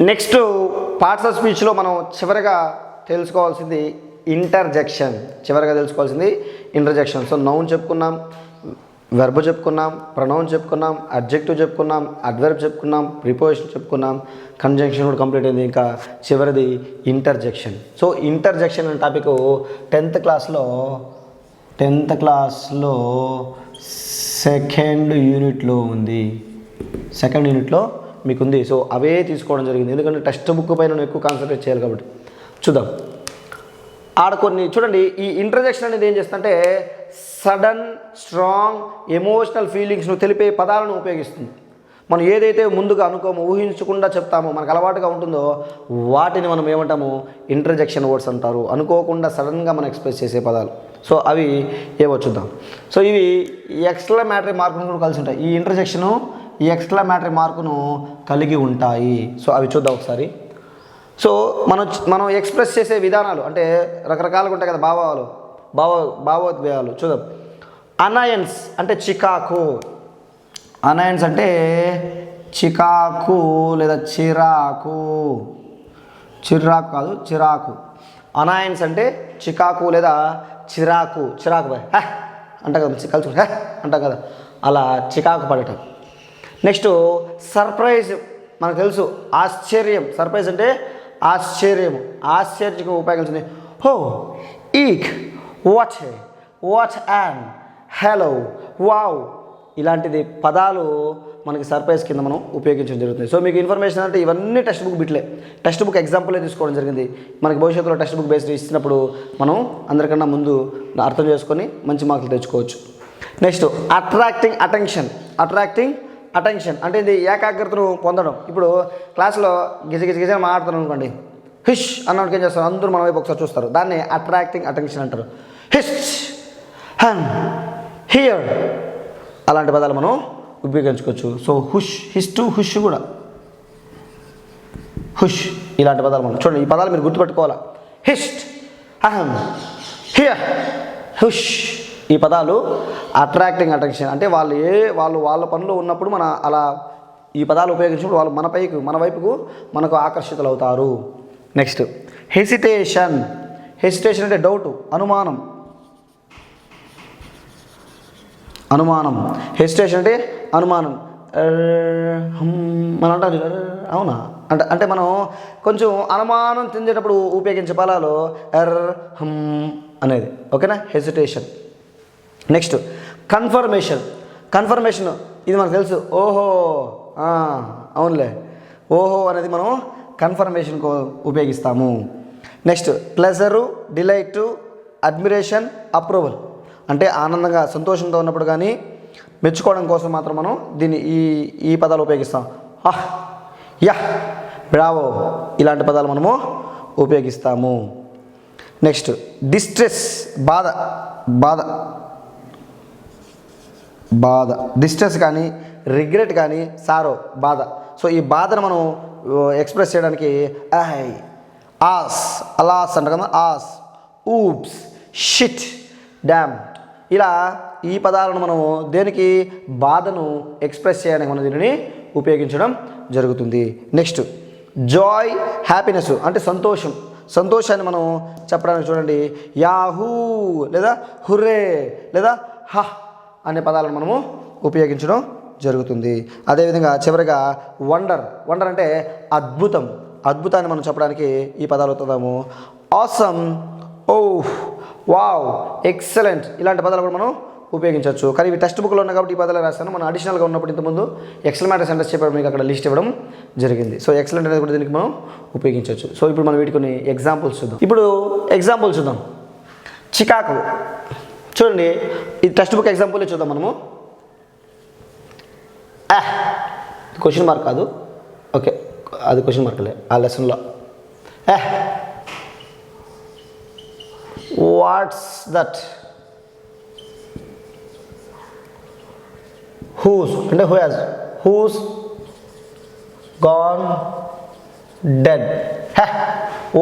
Next parts of స్పీచ్లో మనం చివరిగా తెలుసుకోవాల్సింది ఇంటర్జెక్షన్. సో నౌన్ చెప్పుకున్నాం, వెర్బ్ చెప్పుకున్నాం, ప్రొనౌన్ చెప్పుకున్నాం, అడ్జెక్టివ్ చెప్పుకున్నాం, అడ్వర్బ్ చెప్పుకున్నాం, ప్రిపోజిషన్ చెప్పుకున్నాం, కంజంక్షన్ కూడా కంప్లీట్ అయింది. ఇంకా చివరిది ఇంటర్జెక్షన్. సో ఇంటర్జెక్షన్ అనే టాపిక్ 10th క్లాస్లో సెకండ్ యూనిట్లో మీకు ఉంది. సో అవే తీసుకోవడం జరిగింది, ఎందుకంటే టెక్స్ట్ బుక్ పైన ఎక్కువ కాన్సన్ట్రేట్ చేయాలి కాబట్టి. చూద్దాం. ఆడ కొన్ని చూడండి. ఈ ఇంటర్జెక్షన్ అనేది ఏం చేస్తుందంటే సడన్ స్ట్రాంగ్ ఎమోషనల్ ఫీలింగ్స్ను తెలిపే పదాలను ఉపయోగిస్తుంది. మనం ఏదైతే ముందుగా ఊహించకుండా చెప్తామో, మనకు అలవాటుగా ఉంటుందో వాటిని మనం ఏమంటాము, ఇంటర్జెక్షన్ వర్డ్స్ అంటారు. అనుకోకుండా సడన్గా మనం ఎక్స్ప్రెస్ చేసే పదాలు. సో అవి ఏవో చూద్దాం. సో ఇవి ఎక్స్క్లమేటరీ మార్కును కూడా కలిసి ఉంటాయి. ఈ ఇంటర్జెక్షను ఈ ఎక్స్క్లమేటరీ మార్కును కలిగి ఉంటాయి. సో అవి చూద్దాం ఒకసారి. సో మనం ఎక్స్ప్రెస్ చేసే విధానాలు అంటే రకరకాలుగా ఉంటాయి కదా, భావోద్వేగాలు. చూద్దాం. అనయన్స్ అంటే చికాకు. అనయన్స్ అంటే చికాకు లేదా చిరాకు కాదు, చిరాకు. అనయన్స్ అంటే చికాకు లేదా చిరాకు బాయ్ అంట కదా, కలుసుకుంటే అంట కదా, అలా చికాకు పడటం. Next surprise. మనకు తెలుసు ఆశ్చర్యం. సర్ప్రైజ్ అంటే ఆశ్చర్యకు ఉపయోగించింది. హో, ఈక్, వాట్ అండ్, హలో, వావ్ ఇలాంటిది పదాలు మనకి సర్ప్రైజ్ కింద మనం ఉపయోగించడం జరుగుతుంది. సో మీకు ఇన్ఫర్మేషన్ అంటే ఇవన్నీ టెక్స్ట్ బుక్ బిట్లే, టెక్స్ట్ బుక్ ఎగ్జాంపులే తీసుకోవడం జరిగింది. మనకి భవిష్యత్తులో టెక్స్ట్ బుక్ బేస్డ్ ఇచ్చినప్పుడు మనం అందరికన్నా ముందు అర్థం చేసుకొని మంచి మార్కులు తెచ్చుకోవచ్చు. నెక్స్ట్ అట్రాక్టింగ్ అటెన్షన్ అంటే ఇది ఏకాగ్రతను పొందడం. ఇప్పుడు క్లాస్లో గిజ మాట్లాడుతున్నాం అనుకోండి, హిష్ అన్నవాడికి ఏం చేస్తారు, అందరూ మన వైపు ఒకసారి చూస్తారు. దాన్ని అట్రాక్టింగ్ అటెన్షన్ అంటారు. హిష్, హియర్ అలాంటి పదాలు మనం ఉపయోగించుకోవచ్చు. సో హుష్ కూడా ఇలాంటి పదాలు మనం చూడండి. ఈ పదాలు మీరు గుర్తుపెట్టుకోవాలా. హిస్ట్, హియర్, హుష్ ఈ పదాలు అట్రాక్టింగ్ అటెన్షన్ అంటే వాళ్ళు వాళ్ళ పనిలో ఉన్నప్పుడు మన అలా ఈ పదాలు ఉపయోగించినప్పుడు వాళ్ళు మన వైపుకు మనకు ఆకర్షితులు అవుతారు. నెక్స్ట్ హెసిటేషన్ అంటే డౌట్, అనుమానం. హెసిటేషన్ అంటే అనుమానం. మనం అంటారు అవునా అంటే మనం కొంచెం అనుమానం చెందేటప్పుడు ఉపయోగించే పదాలు అనేది. ఓకేనా, హెసిటేషన్. నెక్స్ట్ కన్ఫర్మేషన్ ఇది మనకు తెలుసు. ఓహో అవునులే, ఓహో అనేది మనం కన్ఫర్మేషన్కు ఉపయోగిస్తాము. నెక్స్ట్ ప్లెజరు, డిలైటు, అడ్మిరేషన్, అప్రూవల్ అంటే ఆనందంగా సంతోషంతో ఉన్నప్పుడు కానీ మెచ్చుకోవడం కోసం మాత్రం మనం దీన్ని ఈ పదాలు ఉపయోగిస్తాం. బ్రావో ఇలాంటి పదాలు మనము ఉపయోగిస్తాము. నెక్స్ట్ డిస్ట్రెస్, బాధ డిస్ట్రెస్ కానీ రిగ్రెట్ కానీ సారో బాధ. సో ఈ బాధను మనం ఎక్స్ప్రెస్ చేయడానికి అలాస్ అంట కదా, ఊప్స్, షిట్, డ్యామ్ ఇలా ఈ పదాలను మనం దేనికి బాధను ఎక్స్ప్రెస్ చేయడానికి మనం దీనిని ఉపయోగించడం జరుగుతుంది. నెక్స్ట్ జాయ్, హ్యాపీనెస్ అంటే సంతోషాన్ని మనం చెప్పడానికి చూడండి యాహూ లేదా హుర్రే లేదా అనే పదాలను మనము ఉపయోగించడం జరుగుతుంది. అదేవిధంగా చివరిగా వండర్ అంటే అద్భుతాన్ని మనం చెప్పడానికి ఈ పదాలు అవుతాము. ఆసమ్, ఓహ్, వావ్, ఎక్సలెంట్ ఇలాంటి పదాలు కూడా మనం ఉపయోగించవచ్చు. కానీ ఇవి టెక్స్ట్ బుక్లో ఉన్నాయి కాబట్టి ఈ పదాలు రాస్తాను. మనం అడిషనల్గా ఉన్నప్పుడు ఇంతకుముందు ఎక్సలమేటరీ సెంటెన్స్ చెప్పాడు, మీకు అక్కడ లిస్ట్ ఇవ్వడం జరిగింది. సో ఎక్సలెంట్ అనేది కూడా దీనికి మనం ఉపయోగించవచ్చు. సో ఇప్పుడు మనం వీటి కొన్ని ఎగ్జాంపుల్స్ చూద్దాం. చికాకు చూడండి, ఇది టెక్స్ట్ బుక్ ఎగ్జాంపుల్ చూద్దాం మనము. క్వశ్చన్ మార్క్ కాదు, ఓకే అది క్వశ్చన్ మార్క్లే ఆ లెసన్లో. వాట్స్ దట్, హూస్ అంటే who's gone dead.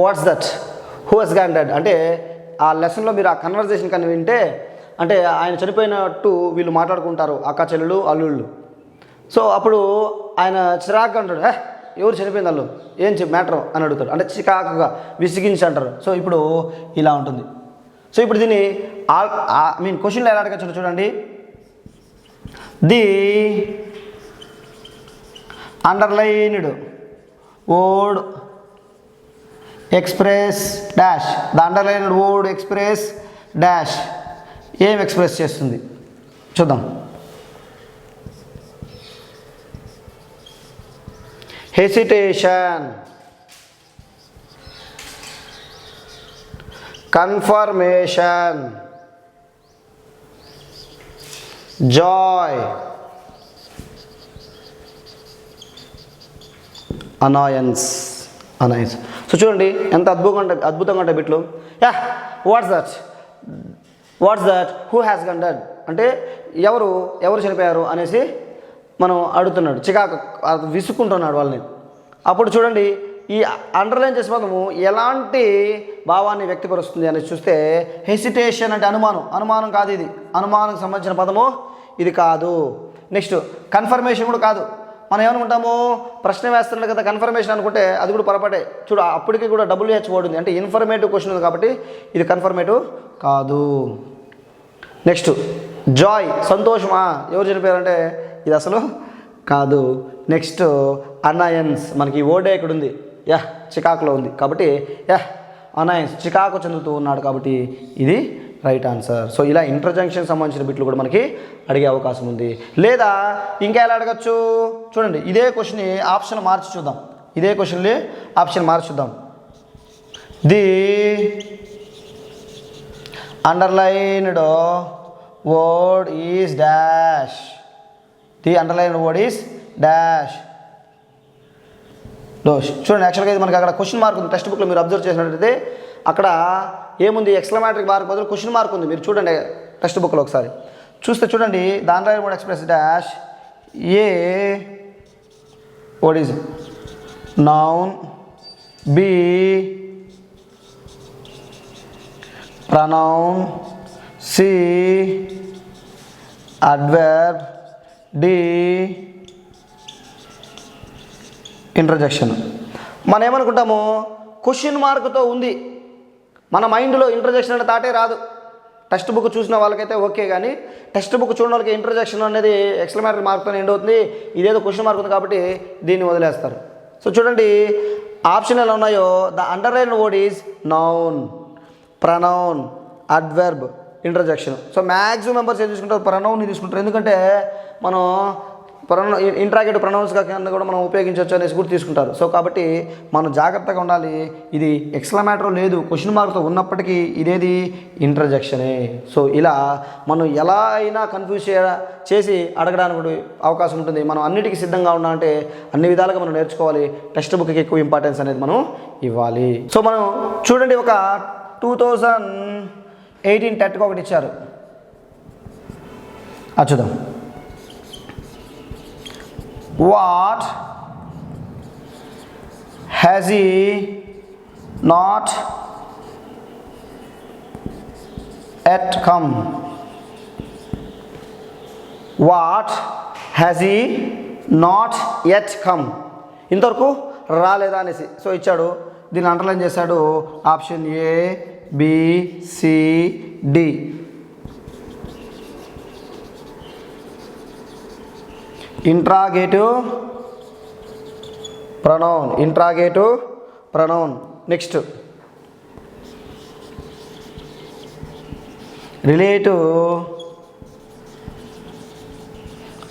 What's that, who he's gone dead అంటే ఆ లెసన్లో మీరు ఆ కన్వర్జేషన్ కానీ వింటే అంటే ఆయన చనిపోయినట్టు వీళ్ళు మాట్లాడుకుంటారు, అక్క చెల్లెలు అల్లుళ్ళు. సో అప్పుడు ఆయన చిరాకు అంటాడు, ఎవరు చనిపోయింది వాళ్ళు ఏం మ్యాటర్ అని అడుగుతాడు, అంటే చికాకుగా విసిగించి అంటారు. సో ఇప్పుడు ఇలా ఉంటుంది. సో ఇప్పుడు దీన్ని క్వశ్చన్లో ఎలా అడగచ్చు చూడండి. The underlined word express dash, the underlined word express dash ఏం ఎక్స్ప్రెస్ చేస్తుంది చూద్దాం. Hesitation, confirmation, joy, annoyance. So చూడండి ఎంత అద్భుతంగా ఉంటాయి బిట్లు. Yeah what's that who has gone dead అంటే ఎవరు చనిపోయారు అనేసి మనం అడుగుతున్నాడు, చికాకు విసుక్కుంటున్నాడు వాళ్ళని. అప్పుడు చూడండి ఈ అండర్లైన్ చేసే పదము ఎలాంటి భావాన్ని వ్యక్తపరుస్తుంది అనేది చూస్తే హెసిటేషన్ అంటే అనుమానం కాదు, ఇది అనుమానంకి సంబంధించిన పదము ఇది కాదు. నెక్స్ట్ కన్ఫర్మేషన్ కూడా కాదు. మనం ఏమనుకుంటాము, ప్రశ్న వేస్తున్నాడు కదా కన్ఫర్మేషన్ అనుకుంటే అది కూడా పొరపాటే. చూడు అప్పటికి కూడా WH వర్డ్ ఉంది, అంటే ఇన్ఫర్మేటివ్ క్వశ్చన్ ఉంది కాబట్టి ఇది కన్ఫర్మేటివ్ కాదు. నెక్స్ట్ జాయ్, సంతోషమా, ఎవరు చనిపోయారంటే ఇది అసలు కాదు. నెక్స్ట్ అనాయన్స్, మనకి ఈ వర్డే ఇక్కడ ఉంది, చికాకులో ఉంది కాబట్టి అనాయన్స్ చికాకు చెందుతూ ఉన్నాడు కాబట్టి ఇది రైట్ ఆన్సర్. సో ఇలా ఇంటర్జంక్షన్ సంబంధించిన బిట్లు కూడా మనకి అడిగే అవకాశం ఉంది. లేదా ఇంకా ఎలా అడగచ్చు చూడండి, ఇదే క్వశ్చన్ ఆప్షన్ మార్చి చూద్దాం. ఇదే క్వశ్చన్ని ఆప్షన్ మార్చి చూద్దాం. The underlined word is dash, the underlined word is dash. చూడండి యాక్చువల్గా ఇది మనకి అక్కడ క్వశ్చన్ మార్క్ ఉంది. టెక్స్ట్ బుక్లో మీరు అబ్జర్వ్ చేసినట్లయితే అక్కడ ఏముంది, ఎక్స్క్లమేటరీ మార్క్ బదులు క్వశ్చన్ మార్క్ ఉంది. మీరు చూడండి టెక్స్ట్ బుక్లో ఒకసారి చూస్తే చూడండి, the underlined word express dash A word is noun, B pronoun, C adverb, D interjection. మనం ఏమనుకుంటాము, క్వశ్చన్ మార్క్తో ఉంది, మన మైండ్లో ఇంటర్జెక్షన్ అనే తాటే రాదు. టెక్స్ట్ బుక్ చూసిన వాళ్ళకైతే ఓకే, కానీ టెక్స్ట్ బుక్ చూడని వాళ్ళకి ఇంటర్జెక్షన్ అనేది ఎక్స్క్లమేటరీ మార్క్తో ఎండ్ అవుతుంది. ఇదేదో క్వశ్చన్ మార్క్ ఉంది కాబట్టి దీన్ని వదిలేస్తారు. సో చూడండి ఆప్షన్ ఎలా ఉన్నాయో, the underlined word is noun, pronoun, adverb, interjection. So maximum members ఏం తీసుకుంటారు, ప్రనౌన్ని తీసుకుంటారు. ఎందుకంటే మనం ఇంట్రాగేటివ్ ప్రొనౌన్స్ కింద కూడా మనం ఉపయోగించవచ్చు అనేసి కూడా తీసుకుంటారు. సో కాబట్టి మనం జాగ్రత్తగా ఉండాలి. ఇది ఎక్స్క్లమేటరీ లేదు, క్వశ్చన్ మార్క్తో ఉన్నప్పటికీ ఇదేది ఇంటర్జెక్షనే. సో ఇలా మనం ఎలా అయినా కన్ఫ్యూజ్ చేసి అడగడానికి అవకాశం ఉంటుంది. మనం అన్నిటికీ సిద్ధంగా ఉండాలంటే అన్ని విధాలుగా మనం నేర్చుకోవాలి. టెక్స్ట్ బుక్కి ఎక్కువ ఇంపార్టెన్స్ అనేది మనం ఇవ్వాలి. సో మనం చూడండి, ఒక 2018 టెట్కి ఒకటి ఇచ్చారు, అది చూద్దాం. What has he not yet come? What has he not yet come? ఇంతవరకు రాలేదా అనేసి. సో ఇచ్చాడు, దీన్ని అండర్లైన్ చేశాడు. Option A, B, C, D. Interrogative pronoun. Next relative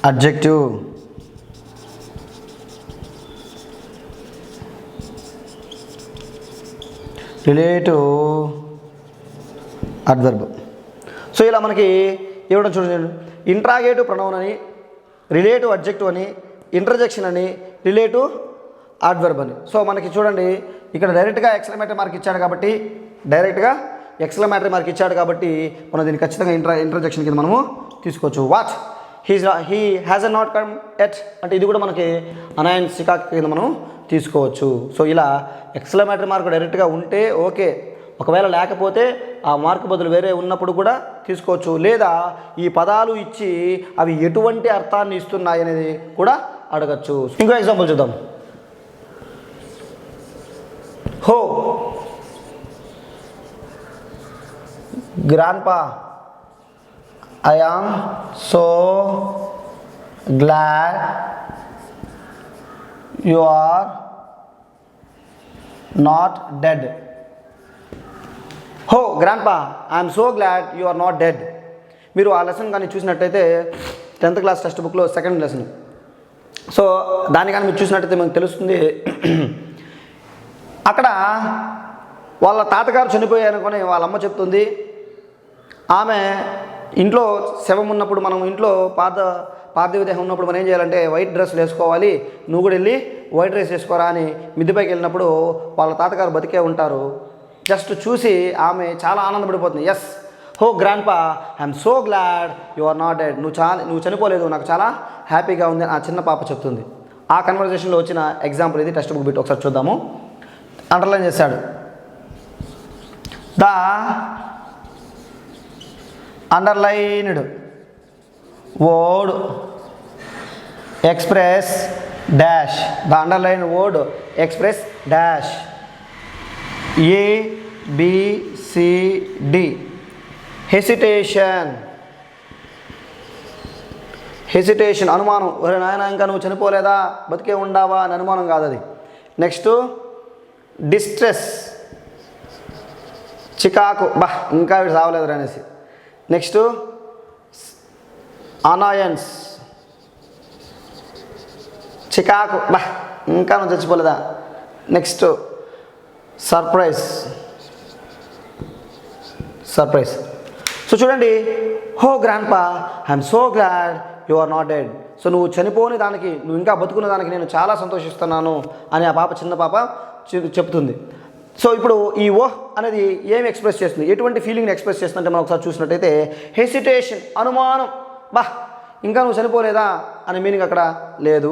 adjective. Relative adverb. So ఇలా మనకి ఇవ్వడం చూడండి, ఇంట్రాగేటివ్ ప్రొనౌన్ అని, రిలేటివ్ అడ్జెక్టివ్ అని, ఇంటర్జెక్షన్ అని, రిలేటివ్ అడ్వర్బ్ అని. సో మనకి చూడండి ఇక్కడ డైరెక్ట్గా ఎక్స్క్లమేటరీ మార్క్ ఇచ్చాడు కాబట్టి మనం దీన్ని ఖచ్చితంగా ఇంటర్జెక్షన్ కింద మనము తీసుకోవచ్చు. What he has a not come at అంటే ఇది కూడా మనకి అనాయన్స్ చికాకు కింద మనం తీసుకోవచ్చు. సో ఇలా ఎక్స్క్లమేటరీ మార్క్ డైరెక్ట్గా ఉంటే ఓకే, ఒకవేళ లేకపోతే ఆ మార్క్ బదులు వేరే ఉన్నప్పుడు కూడా తీసుకోవచ్చు. లేదా ఈ పదాలు ఇచ్చి అవి ఎటువంటి అర్థాన్ని ఇస్తున్నాయి అనేది కూడా అడగచ్చు. ఇంకో ఎగ్జాంపుల్ చూద్దాం. Oh grandpa I am so glad you are not dead. Oh grandpa I'm so glad you are not dead. మీరు ఆ లెసన్ కానీ చూసినట్టయితే 10th క్లాస్ టెక్స్ట్ బుక్లో సెకండ్ లెసన్. సో దాన్ని కానీ మీరు చూసినట్టయితే మనకు తెలుస్తుంది, అక్కడ వాళ్ళ తాతగారు చనిపోయారనుకొని వాళ్ళ అమ్మ చెప్తుంది. ఆమె ఇంట్లో శవం ఉన్నప్పుడు, మనం ఇంట్లో పార్థివ దేహం ఉన్నప్పుడు మనం ఏం చేయాలంటే వైట్ డ్రెస్లు వేసుకోవాలి, నువ్వు కూడా వెళ్ళి వైట్ డ్రెస్ వేసుకోరా అని మిద్దెపైకి వెళ్ళినప్పుడు వాళ్ళ తాతగారు బతికే ఉంటారు. జస్ట్ చూసి ఆమె చాలా ఆనందపడిపోతుంది. Yes oh grandpa I'm so glad you are not dead. నువ్వు చనిపోలేదు, నాకు చాలా హ్యాపీగా ఉంది అని ఆ చిన్న పాప చెప్తుంది. ఆ కన్వర్జేషన్లో వచ్చిన ఎగ్జాంపుల్ ఇది. టెక్స్ట్ బుక్ బిట్ ఒకసారి చూద్దాము. అండర్లైన్ చేశాడు. The underlined word express dash. The underlined word express dash ABCD. Hesitation. Hesitation అనుమానం. ఒరే నాయన ఇంకా నువ్వు చనిపోలేదా, బతికే ఉండావా అని అనుమానం కాదు అది. నెక్స్ట్ డిస్ట్రెస్, చికాకు, బా ఇంకా వీడు సావలేదు అనేసి. నెక్స్ట్ అనాయన్స్, చికాకు, బా ఇంకా నువ్వు చచ్చిపోలేదా. Next surprise. సో చూడండి, oh grandpa I'm so glad you are not dead. So నువ్వు చనిపోని దానికి, నువ్వు ఇంకా బతుకున్న దానికి నేను చాలా సంతోషిస్తున్నాను అని ఆ పాప, చిన్న పాప చెప్తుంది. సో ఇప్పుడు ఈ ఓహ్ అనేది ఏమి ఎక్స్ప్రెస్ చేస్తుంది, ఎటువంటి ఫీలింగ్ని ఎక్స్ప్రెస్ చేస్తుందంటే మనం ఒకసారి చూసినట్టయితే హెసిటేషన్, అనుమానం, బా ఇంకా నువ్వు చనిపోలేదా అనే మీనింగ్ అక్కడ లేదు.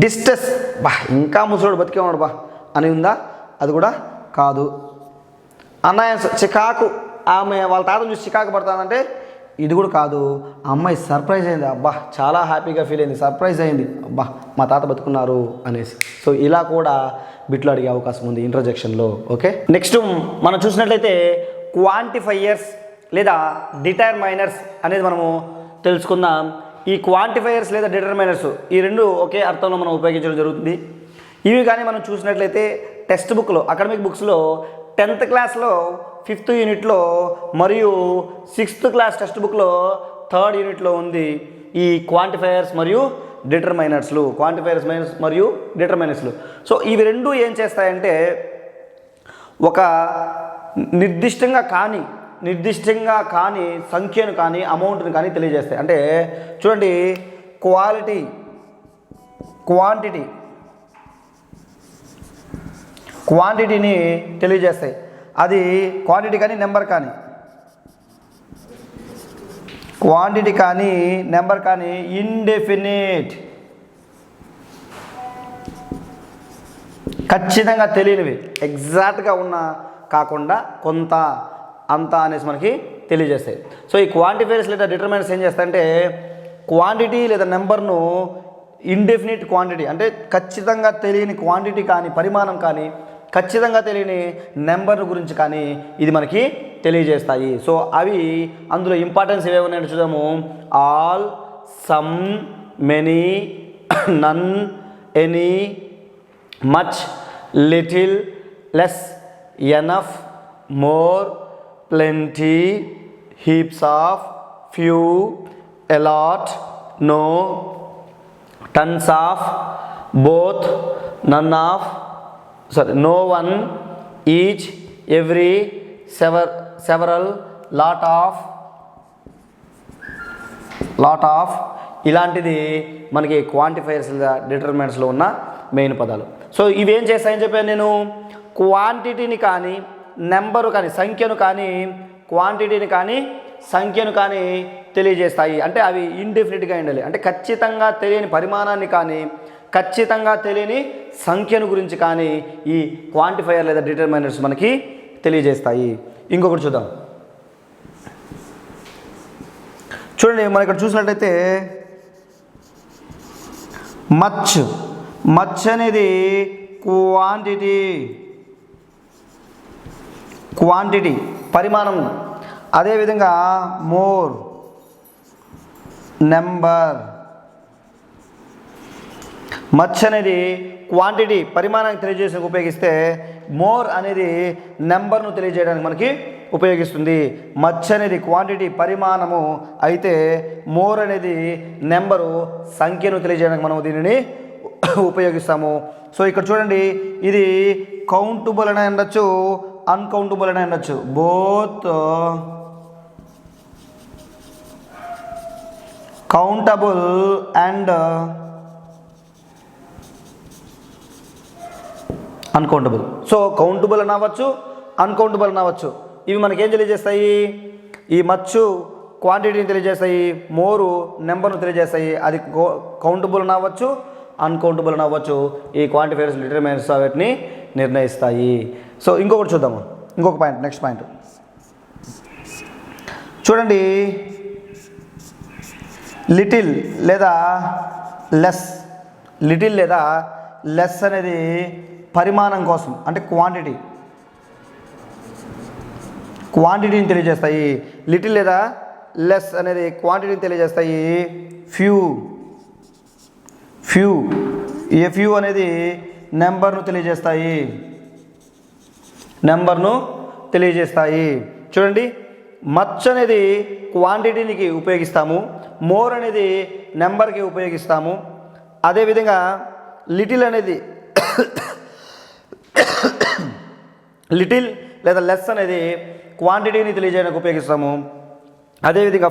డిస్ట్రెస్, బా ఇంకా ముసలోడు బతికే ఉన్నాడు బా అని ఉందా, అది కూడా కాదు. అనాయన్స్, చికాకు, ఆమె వాళ్ళ తాతను చూసి చికాకు పడతానంటే ఇది కూడా కాదు. అమ్మాయి సర్ప్రైజ్ అయింది, అబ్బా చాలా హ్యాపీగా ఫీల్ అయింది, సర్ప్రైజ్ అయింది, అబ్బా మా తాత బతుకున్నారు అనేసి. సో ఇలా కూడా బిట్లు అడిగే అవకాశం ఉంది ఇంట్రజెక్షన్లో. ఓకే, నెక్స్ట్ మనం చూసినట్లయితే క్వాంటిఫైయర్స్ లేదా డిటర్మైనర్స్ అనేది మనము తెలుసుకుందాం. ఈ క్వాంటిఫైయర్స్ లేదా డిటర్మైనర్స్ ఈ రెండు ఒకే అర్థంలో మనం ఉపయోగించడం జరుగుతుంది. ఇవి కానీ మనం చూసినట్లయితే టెక్స్ట్ బుక్లో, అకాడమిక్ బుక్స్లో 10th క్లాస్లో 5th యూనిట్లో మరియు 6th క్లాస్ టెక్స్ట్ బుక్లో 3rd యూనిట్లో ఉంది ఈ క్వాంటిఫైయర్స్ మరియు డిటర్మైనర్స్లు. క్వాంటిఫైయర్స్ మరియు డిటర్మైనర్స్లు. సో ఇవి రెండు ఏం చేస్తాయంటే ఒక నిర్దిష్టంగా కానీ సంఖ్యను కానీ అమౌంట్ని కానీ తెలియజేస్తాయి. అంటే చూడండి, క్వాలిటీ, క్వాంటిటీని తెలియజేస్తాయి. అది క్వాంటిటీ కానీ నెంబర్ కానీ, క్వాంటిటీ కానీ నెంబర్ కానీ ఇండెఫినిట్, ఖచ్చితంగా తెలియనివి, ఎగ్జాక్ట్గా ఉన్న కాకుండా కొంత అంత అనేసి మనకి తెలియజేస్తాయి. సో ఈ క్వాంటిఫైయర్స్ లేదా డిటర్మైనర్స్ ఏం చేస్తాయంటే క్వాంటిటీ లేదా నెంబర్ను ఇండెఫినిట్ క్వాంటిటీ అంటే ఖచ్చితంగా తెలియని క్వాంటిటీ కానీ పరిమాణం కానీ ఖచ్చితంగా తెలియని నెంబర్ గురించి కానీ ఇది మనకి తెలియజేస్తాయి. సో అవి అందులో ఇంపార్టెన్స్ ఏవేవి ఉన్నాయో చూద్దాము. All, some, many, none, any, much, little, less, enough, more, plenty, heaps of, few, a lot, no, tons of, both, none of, no one, each, every, several, lot of ఇలాంటిది మనకి క్వాంటిఫైయర్స్ లేదా డిటర్మినెంట్స్లో ఉన్న main పదాలు. So ఇవేం చేస్తాయని చెప్పాను నేను, క్వాంటిటీని కానీ నెంబరు కానీ సంఖ్యను కానీ క్వాంటిటీని కానీ సంఖ్యను కానీ తెలియజేస్తాయి. అంటే అవి ఇండెఫినిట్గా ఉండాలి. అంటే ఖచ్చితంగా తెలియని పరిమాణాన్ని కానీ ఖచ్చితంగా తెలియని సంఖ్యను గురించి కానీ ఈ క్వాంటిఫైయర్ లేదా డిటర్మైనర్స్ మనకి తెలియజేస్తాయి. ఇంకొకటి చూద్దాం. చూడండి, మనం ఇక్కడ చూసినట్లయితే మచ్ అనేది క్వాంటిటీ పరిమాణం. అదేవిధంగా మోర్ నెంబర్. మచ్ అనేది క్వాంటిటీ పరిమాణానికి తెలియజేసేందుకు ఉపయోగిస్తే మోర్ అనేది నెంబర్ను తెలియజేయడానికి మనకి ఉపయోగిస్తుంది. మచ్ అనేది క్వాంటిటీ పరిమాణము అయితే మోర్ అనేది నెంబరు సంఖ్యను తెలియజేయడానికి మనం దీనిని ఉపయోగిస్తాము. సో ఇక్కడ చూడండి, ఇది కౌంటబుల్ అని అనొచ్చు, అన్కౌంటబుల్ అని అనొచ్చు. Both countable and uncountable. So countable అని అవ్వచ్చు, అన్కౌంటబుల్ అని అవ్వచ్చు. ఇవి మనకేం తెలియజేస్తాయి? ఈ మచ్చు క్వాంటిటీని తెలియజేస్తాయి, మోరు నెంబర్ను తెలియజేస్తాయి. అది కౌంటబుల్ అని అవ్వచ్చు, అన్కౌంటబుల్ అని అవ్వచ్చు. ఈ క్వాంటిఫైయర్స్ డిటర్మినెంట్స్ వీటిని నిర్ణయిస్తాయి. సో ఇంకొకటి చూద్దాము, ఇంకొక పాయింట్, నెక్స్ట్ పాయింట్ చూడండి. లిటిల్ లేదా లెస్. లిటిల్ లేదా లెస్ అనేది పరిమాణం కోసం, అంటే క్వాంటిటీని తెలియజేస్తాయి. లిటిల్ లేదా లెస్ అనేది క్వాంటిటీని తెలియజేస్తాయి. ఫ్యూ అనేది నెంబర్ను తెలియజేస్తాయి. చూడండి, మచ్ అనేది క్వాంటిటీకి ఉపయోగిస్తాము, మోర్ అనేది నెంబర్కి ఉపయోగిస్తాము. అదేవిధంగా లిటిల్ అనేది లిటిల్ లేదా లెస్ అనేది క్వాంటిటీని తెలియజేయడానికి ఉపయోగిస్తాము. అదేవిధంగా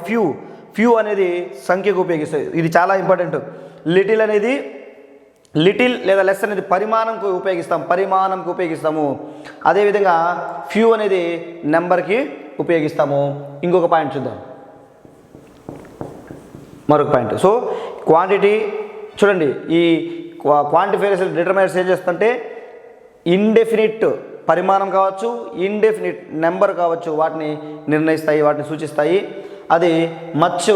ఫ్యూ అనేది సంఖ్యకు ఉపయోగిస్తాయి. ఇది చాలా ఇంపార్టెంట్. లిటిల్ లేదా లెస్ అనేది పరిమాణంకు ఉపయోగిస్తాము. అదేవిధంగా ఫ్యూ అనేది నెంబర్కి ఉపయోగిస్తాము. ఇంకొక పాయింట్ చూద్దాం, మరొక పాయింట్. సో క్వాంటిటీ చూడండి, ఈ క్వాంటిఫైయర్స్ డిటర్మినెంట్స్ ఏం చేస్తుంటే ఇండెఫినిట్ పరిమాణం కావచ్చు, ఇండెఫినిట్ నెంబర్ కావచ్చు, వాటిని నిర్ణయిస్తాయి, వాటిని సూచిస్తాయి. అది మచ్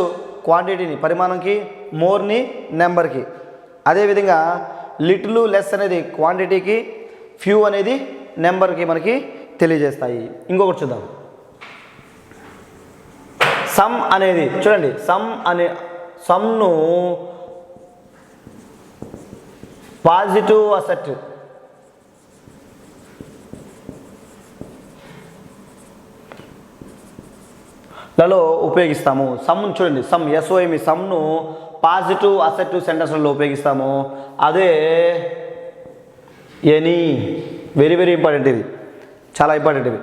క్వాంటిటీని పరిమాణంకి, మోర్ని నెంబర్కి. అదేవిధంగా లిటిల్ లెస్ అనేది క్వాంటిటీకి, ఫ్యూ అనేది నెంబర్కి మనకి తెలియజేస్తాయి. ఇంకొకటి చూద్దాం, సమ్ అనేది చూడండి. సమ్ను పాజిటివ్ అసెట్ లలో ఉపయోగిస్తాము. సమ్ను చూడండి, సమ్ను పాజిటివ్ అసెట్ సెంటెన్స్లలో ఉపయోగిస్తాము. అదే ఎనీ, వెరీ వెరీ ఇంపార్టెంట్, ఇది చాలా ఇంపార్టెంట్. ఇది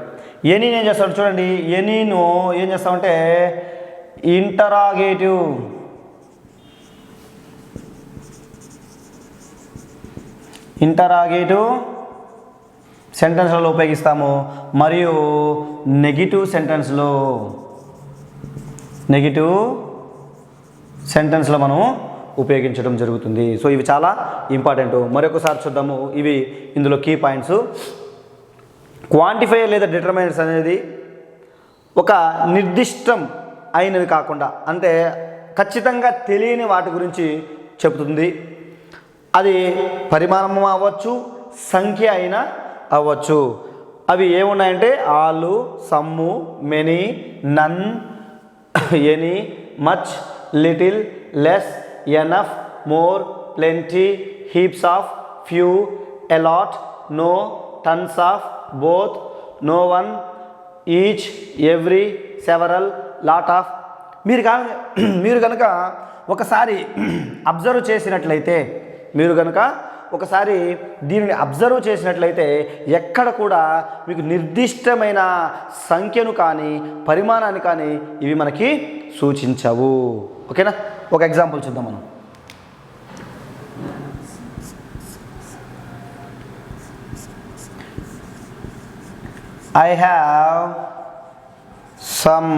ఎనీని ఏం చేస్తాడు చూడండి, ఎనీను ఏం చేస్తామంటే ఇంటరాగేటివ్ సెంటెన్స్లలో ఉపయోగిస్తాము. మరియు నెగిటివ్ సెంటెన్స్లో మనం ఉపయోగించడం జరుగుతుంది. సో ఇవి చాలా ఇంపార్టెంట్. మరొకసారి చూద్దాము, ఇవి ఇందులో కీ పాయింట్స్. క్వాంటిఫైయర్ లేదా డిటర్మినెంట్స్ అనేది ఒక నిర్దిష్టం అయినది కాకుండా, అంటే ఖచ్చితంగా తెలియని వాటి గురించి చెబుతుంది. అది పరిమాణం అవ్వచ్చు, సంఖ్య అయినా అవ్వచ్చు. అవి ఏమున్నాయంటే all, some, many, none, any, much, little, less, enough, more, plenty, heaps of, few, a lot, no, tons of, both, no one, each, every, several, lot of. మీరు కనుక ఒకసారి అబ్జర్వ్ చేసినట్లయితే, దీనిని అబ్జర్వ్ చేసినట్లయితే ఎక్కడ కూడా మీకు నిర్దిష్టమైన సంఖ్యను కానీ పరిమాణాన్ని కానీ ఇవి మనకి సూచించవు. ఓకేనా? ఒక ఎగ్జాంపుల్ చూద్దాం మనం. I have some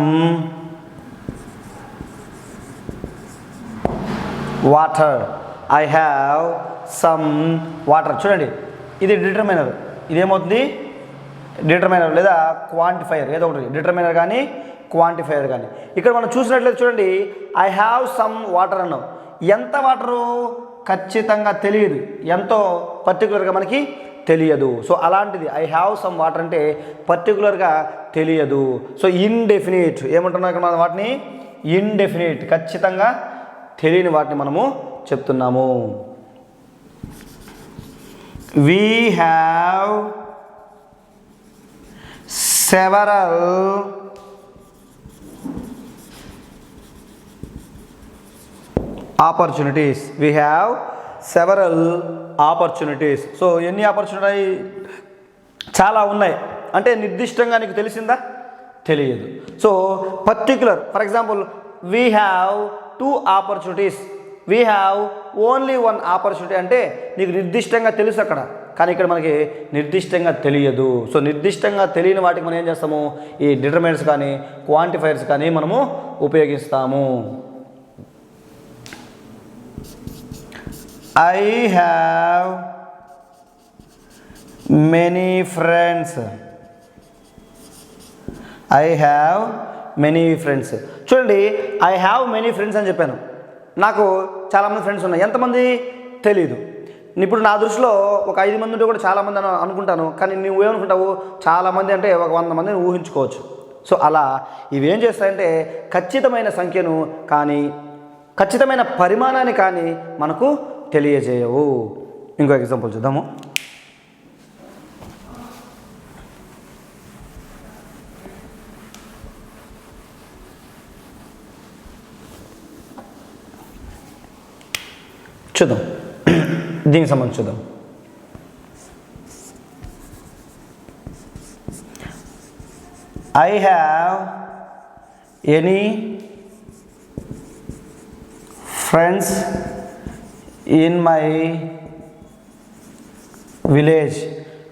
water. చూడండి, ఇది డిటర్మినర్. ఇదేమవుతుంది? డిటర్మినర్ లేదా క్వాంటిఫైయర్, ఏదో ఒకటి, డిటర్మినర్ కానీ క్వాంటిఫైయర్ కానీ. ఇక్కడ మనం చూసినట్లయితే చూడండి, ఐ హ్యావ్ సమ్ వాటర్ అన్నాం. ఎంత వాటరు? ఖచ్చితంగా తెలియదు, ఎంతో పర్టికులర్గా మనకి తెలియదు. సో అలాంటిది ఐ హ్యావ్ సమ్ వాటర్ అంటే పర్టికులర్గా తెలియదు. సో ఇండెఫినిట్ ఏమంటున్నాం ఇక్కడ మనం వాటిని? ఇండెఫినిట్, ఖచ్చితంగా తెలియని వాటిని మనము చెప్తున్నాము. We have several opportunities. We have several opportunities. So ఎన్ని ఆపర్చునిటీ? చాలా ఉన్నాయి. అంటే నిర్దిష్టంగా నీకు తెలిసిందా? తెలియదు. So particular, for example we have 2 opportunities, we have only 1 opportunity అంటే నీకు నిర్దిష్టంగా తెలుసు అక్కడ, కానీ ఇక్కడ మనకి నిర్దిష్టంగా తెలియదు. సో నిర్దిష్టంగా తెలియని వాటికి మనం ఏం చేస్తాము? ఈ డిటర్మినెంట్స్ కానీ క్వాంటిఫైర్స్ కానీ మనము ఉపయోగిస్తాము. I have many friends. I have many friends. చూడండి, I have many friends అని చెప్పాను. నాకు చాలామంది ఫ్రెండ్స్ ఉన్నాయి. ఎంతమంది తెలీదు. ఇప్పుడు నా దృష్టిలో ఒక 5 మంది ఉంటే కూడా చాలామంది అని అనుకుంటాను, కానీ నువ్వు ఏమనుకుంటావు? చాలామంది అంటే ఒక 100 మందిని ఊహించుకోవచ్చు. సో అలా ఇవి ఏం చేస్తాయంటే ఖచ్చితమైన సంఖ్యను కానీ ఖచ్చితమైన పరిమాణాన్ని కానీ మనకు తెలియజేయవు. ఇంకో ఎగ్జాంపుల్ చూద్దాము. దీనికి సంబంధించి చూద్దాం. I have any friends in my village.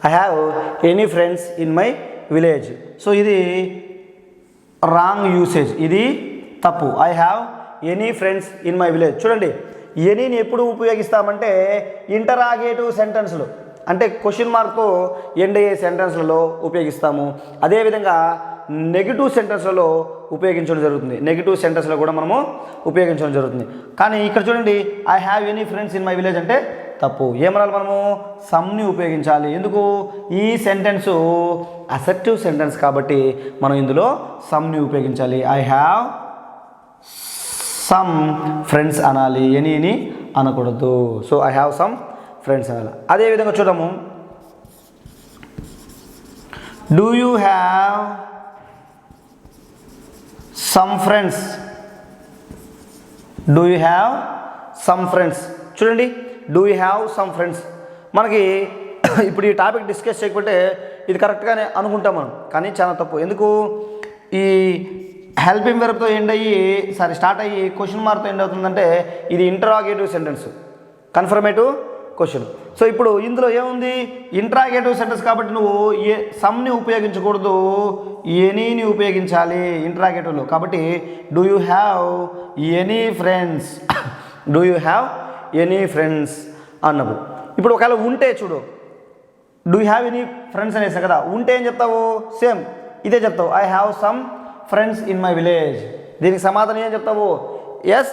I have any friends in my village. So ఇది రాంగ్ యూసేజ్, ఇది తప్పు. I have any friends in my village. చూడండి, ఎనీని ఎప్పుడు ఉపయోగిస్తామంటే ఇంటరాగేటివ్ సెంటెన్స్లు, అంటే క్వశ్చన్ మార్క్తో ఎండ్ అయ్యే సెంటెన్స్లలో ఉపయోగిస్తాము. అదేవిధంగా నెగిటివ్ సెంటెన్స్లలో ఉపయోగించడం జరుగుతుంది. నెగిటివ్ సెంటెన్స్లో కూడా మనము ఉపయోగించడం జరుగుతుంది. కానీ ఇక్కడ చూడండి, I have any friends in my village అంటే తప్పు. ఏమనాలి? మనము సమ్ని ఉపయోగించాలి. ఎందుకు? ఈ సెంటెన్సు అసెర్టివ్ సెంటెన్స్ కాబట్టి మనం ఇందులో సమ్ని ఉపయోగించాలి. ఐ హ్యావ్ సమ్ ఫ్రెండ్స్ అనాలి, ఎనీని అనకూడదు. So I have some friends అనాలి. అదేవిధంగా చూడము, do you have some friends? Do you have some friends? చూడండి, do you have some friends మనకి ఇప్పుడు ఈ టాపిక్ డిస్కస్ చేయకపోతే ఇది కరెక్ట్గానే అనుకుంటాం మనం, కానీ చాలా తప్పు. ఎందుకు? ఈ హెల్పింగ్ వెర్బ్తో ఎండ్ అయ్యి స్టార్ట్ అయ్యి క్వశ్చన్ మార్క్తో ఎండ్ అవుతుందంటే ఇది interrogative sentence, confirmative question. So ఇప్పుడు ఇందులో ఏముంది? ఇంటరాగేటివ్ సెంటెన్స్ కాబట్టి నువ్వు సమ్ని ఉపయోగించకూడదు, ఎనీని ఉపయోగించాలి ఇంటరాగేటివ్లో. కాబట్టి do you have any friends, do you have any friends అన్నప్పుడు. ఇప్పుడు ఒకవేళ ఉంటే చూడు, do you have any friends అనేసా కదా, ఉంటే ఏం చెప్తావు? సేమ్ ఇదే చెప్తావు, I have some friends in my village. దీనికి సమాధానం ఏం చెప్తావు? Yes,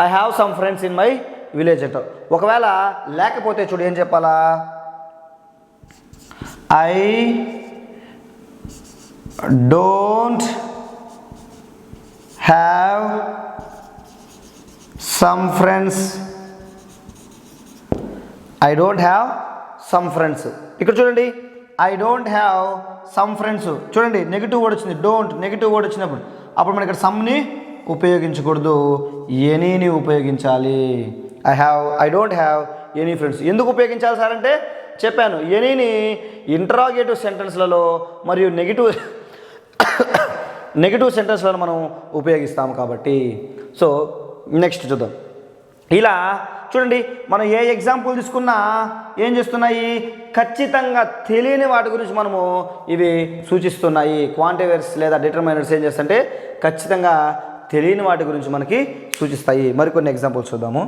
I have some friends in my village అంటావు. ఒకవేళ లేకపోతే చూడు ఏం చెప్పాలా? I don't have some friends. I don't have some friends. ఇక్కడ చూడండి, I don't have some friends. చూడండి, నెగిటివ్ వర్డ్ వచ్చింది, డోంట్ నెగిటివ్ వర్డ్ వచ్చినప్పుడు అప్పుడు మనం ఇక్కడ సమ్ని ఉపయోగించకూడదు, ఎనీని ఉపయోగించాలి. I don't have any friends. ఎందుకు ఉపయోగించాలి సార్ అంటే చెప్పాను, ఎనీని ఇంటరాగేటివ్ సెంటెన్స్లలో మరియు నెగిటివ్ సెంటెన్స్లను మనం ఉపయోగిస్తాము కాబట్టి. సో నెక్స్ట్ చూద్దాం. ఇలా చూడండి, మనం ఏ ఎగ్జాంపుల్ తీసుకున్నా ఏం చేస్తున్నాయి? ఖచ్చితంగా తెలియని వాటి గురించి మనము ఇవి సూచిస్తున్నాయి. క్వాంటిఫైర్స్ లేదా డిటర్మినర్స్ ఏం చేస్తుంటే ఖచ్చితంగా తెలియని వాటి గురించి మనకి సూచిస్తాయి. మరికొన్ని ఎగ్జాంపుల్స్ చూద్దాము.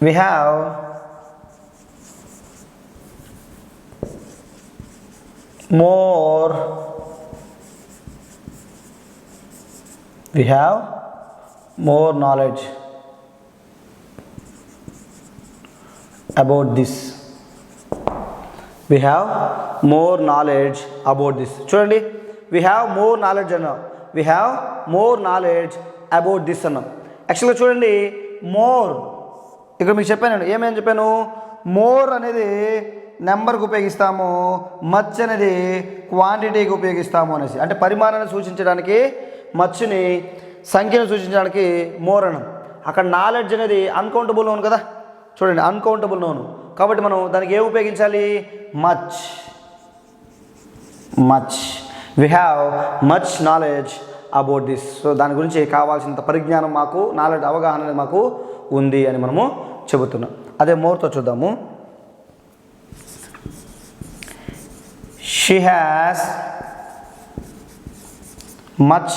we have more knowledge about this. We have more knowledge about this. చూడండి, we have more knowledge అన్నాం, we have more knowledge about this అన్నాం. యాక్చువల్గా చూడండి, మోర్ ఇక్కడ మీకు చెప్పాను, ఏమేమి చెప్పాను, మోర్ అనేది నెంబర్కి ఉపయోగిస్తాము, మచ్ అనేది క్వాంటిటీకి ఉపయోగిస్తాము అనేసి. అంటే పరిమాణాన్ని సూచించడానికి మచ్ని, సంఖ్యను సూచించడానికి మోర్ అన్నాం. అక్కడ నాలెడ్జ్ అనేది అన్కౌంటబుల్ నోన్ కదా, చూడండి అన్కౌంటబుల్ నోన్, కాబట్టి మనం దానికి ఏం ఉపయోగించాలి, much. We have much knowledge about this. So దాని గురించి కావాల్సినంత పరిజ్ఞానం మాకు, నాలెడ్జ్, అవగాహన అనేది మాకు ఉంది అని మనము చెబుతున్నాం. అదే మోర్తో చూద్దాము. She has much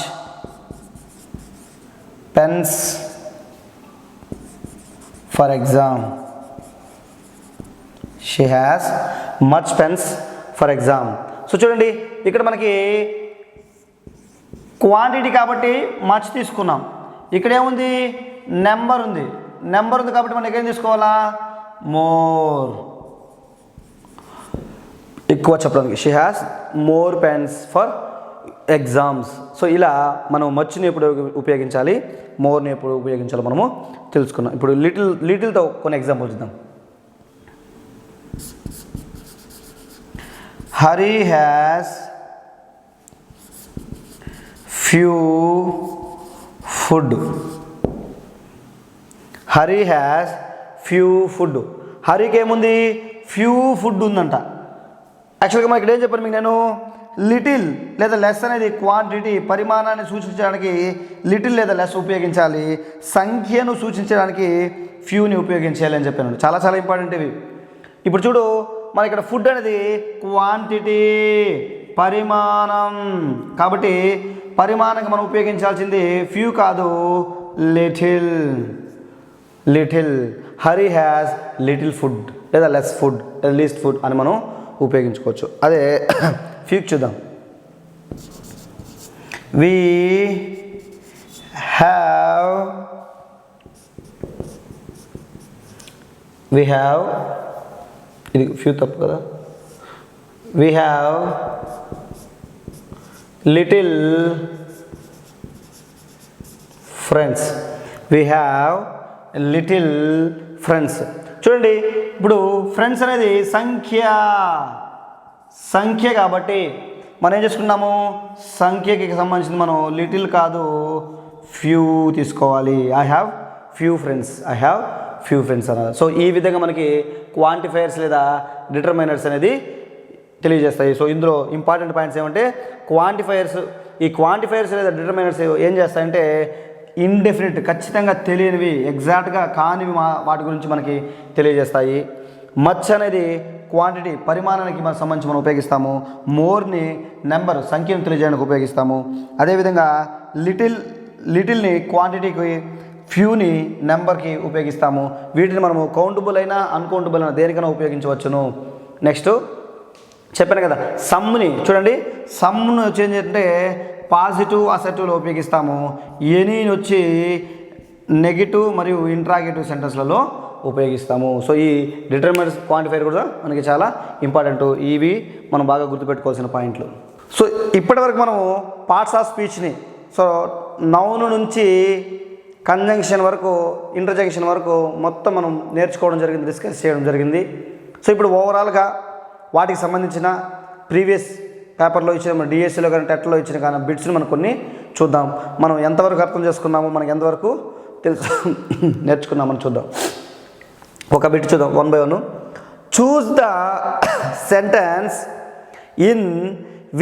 pens for exam. She has much pens for exam. So చూడండి, ఇక్కడ మనకి క్వాంటిటీ కాబట్టి మచ్ తీసుకున్నాం. ఇక్కడ ఏముంది, నెంబర్ ఉంది కాబట్టి మనం ఏం తీసుకోవాలా, మోర్, ఎక్కువ చెప్పడానికి. She has more pens for exams. So ఇలా మనం మచ్ని ఎప్పుడు ఉపయోగించాలి, మోర్ని ఎప్పుడు ఉపయోగించాలో మనము తెలుసుకున్నాం. ఇప్పుడు లిటిల్తో కొన్ని ఎగ్జాంపుల్ చూద్దాం. Hari has few food. Hari has few food. హరికి ఏముంది, ఫ్యూ ఫుడ్ ఉందంట. యాక్చువల్గా మనకి ఇక్కడ ఏం చెప్పాను మీకు నేను, లిటిల్ లేదా లెస్ అనేది క్వాంటిటీ, పరిమాణాన్ని సూచించడానికి లిటిల్ లేదా లెస్ ఉపయోగించాలి, సంఖ్యను సూచించడానికి ఫ్యూని ఉపయోగించాలి అని చెప్పాను. చాలా చాలా ఇంపార్టెంట్ ఇవి. ఇప్పుడు చూడు, మన ఇక్కడ ఫుడ్ అనేది క్వాంటిటీ, పరిమాణం, కాబట్టి పరిమాణంగా మనం ఉపయోగించాల్సింది ఫ్యూ కాదు, little. Hari has little food లేదా లెస్ ఫుడ్ లేదా లీస్ట్ ఫుడ్ అని మనం ఉపయోగించుకోవచ్చు. అదే ఫ్యూ చూద్దాం. we have ఇది ఫ్యూ తప్పు కదా, we have little friends. చూడండి, ఇప్పుడు ఫ్రెండ్స్ అనేది సంఖ్య కాబట్టి మనం ఏం చేసుకున్నాము, సంఖ్యకి సంబంధించింది మనం లిటిల్ కాదు ఫ్యూ తీసుకోవాలి. ఐ హ్యావ్ ఫ్యూ ఫ్రెండ్స్ అన్నారు. సో ఈ విధంగా మనకి క్వాంటిఫైయర్స్ లేదా డిటర్మైనర్స్ అనేది తెలియజేస్తాయి. సో ఇందులో ఇంపార్టెంట్ పాయింట్స్ ఏమంటే, ఈ క్వాంటిఫైయర్స్ లేదా డిటర్మైనర్స్ ఏం చేస్తాయంటే, ఇండెఫినిట్, ఖచ్చితంగా తెలియనివి, ఎగ్జాక్ట్గా కానివి వాటి గురించి మనకి తెలియజేస్తాయి. మచ్ అనేది క్వాంటిటీ, పరిమాణానికి మనకు సంబంధించి మనం ఉపయోగిస్తాము. మోర్ని నెంబర్, సంఖ్యను తెలియజేయడానికి ఉపయోగిస్తాము. అదేవిధంగా లిటిల్ని క్వాంటిటీకి, ఫ్యూని నెంబర్కి ఉపయోగిస్తాము. వీటిని మనము కౌంటబుల్ అయినా అన్కౌంటబుల్ అయినా దేనికైనా ఉపయోగించవచ్చును. నెక్స్ట్ చెప్పాను కదా, సమ్ని చూడండి, సమ్ను చేంజ్ అంటే పాజిటివ్ అసెటివ్లో ఉపయోగిస్తాము. ఎనీని వచ్చి నెగిటివ్ మరియు ఇంట్రాగేటివ్ సెంటెన్స్లలో ఉపయోగిస్తాము. సో ఈ డిటర్మినర్స్, క్వాంటిఫైర్ కూడా మనకి చాలా ఇంపార్టెంట్. ఇవి మనం బాగా గుర్తుపెట్టుకోవాల్సిన పాయింట్లు. సో ఇప్పటివరకు మనము పార్ట్స్ ఆఫ్ స్పీచ్ని, సో నౌన్ నుంచి కంజంక్షన్ వరకు, ఇంటర్జంక్షన్ వరకు మొత్తం మనం నేర్చుకోవడం జరిగింది, డిస్కస్ చేయడం జరిగింది. సో ఇప్పుడు ఓవరాల్గా వాటికి సంబంధించిన ప్రీవియస్ పేపర్లో ఇచ్చిన, డిఎస్సిలో కానీ టెట్లో ఇచ్చిన కానీ బిట్స్ని మనం కొన్ని చూద్దాం. మనం ఎంతవరకు అర్థం చేసుకున్నామో, మనకి ఎంతవరకు తెలుసు నేర్చుకున్నామని చూద్దాం. ఒక బిట్ చూద్దాం, 1 by 1. Choose the sentence in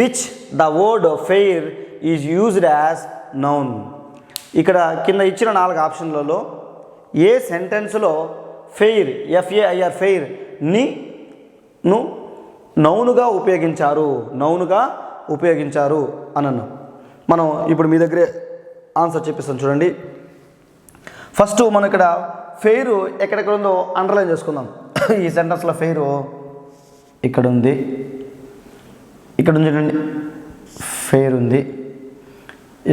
which the word fair is used as noun. ఇక్కడ కింద ఇచ్చిన 4 ఆప్షన్లలో ఏ సెంటెన్స్లో ఫెయిర్, FAIR ఫెయిర్ని నౌనుగా ఉపయోగించారు అని అన్నాం. మనం ఇప్పుడు మీ దగ్గరే ఆన్సర్ చెప్పిస్తాం చూడండి. ఫస్ట్ మనం ఇక్కడ ఫెయిర్ ఎక్కడెక్కడ ఉందో అండర్లైన్ చేసుకుందాం. ఈ సెంటెన్స్లో ఫెయిర్ ఇక్కడ ఉంది, ఇక్కడ చూడండి ఫెయిర్ ఉంది,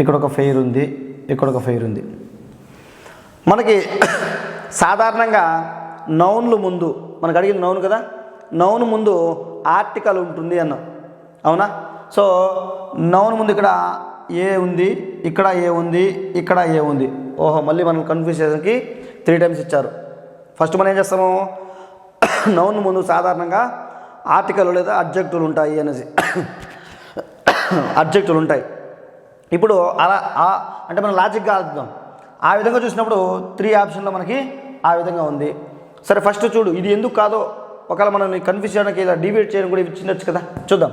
ఇక్కడ ఒక ఫెయిర్ ఉంది, ఇక్కడ ఒక ఫెయిర్ ఉంది. మనకి సాధారణంగా నౌన్లు ముందు మనకు అడిగింది నౌన్ కదా, నౌన్ ముందు ఆర్టికల్ ఉంటుంది అన్నాం, అవునా? సో నౌన్ ముందు ఇక్కడ ఏ ఉంది, ఇక్కడ ఏ ఉంది, ఇక్కడ ఏ ఉంది. ఓహో, మళ్ళీ మనం కన్ఫ్యూజన్కి 3 టైమ్స్ ఇచ్చారు. ఫస్ట్ మనం ఏం చేస్తాము, నౌన్ ముందు సాధారణంగా ఆర్టికల్ లేదా అడ్జెక్టివ్లు ఉంటాయి అనేసి అడ్జెక్టివ్లు ఉంటాయి. ఇప్పుడు అలా అంటే మనం లాజిక్గా అర్థం ఆ విధంగా చూసినప్పుడు 3 ఆప్షన్లో మనకి ఆ విధంగా ఉంది. సరే ఫస్ట్ చూడు, ఇది ఎందుకు కాదో ఒకవేళ మనం కన్ఫ్యూజ్ చేయడానికి ఇలా డిబేట్ చేయడం కూడా ఇచ్చినచ్చు కదా. చూద్దాం.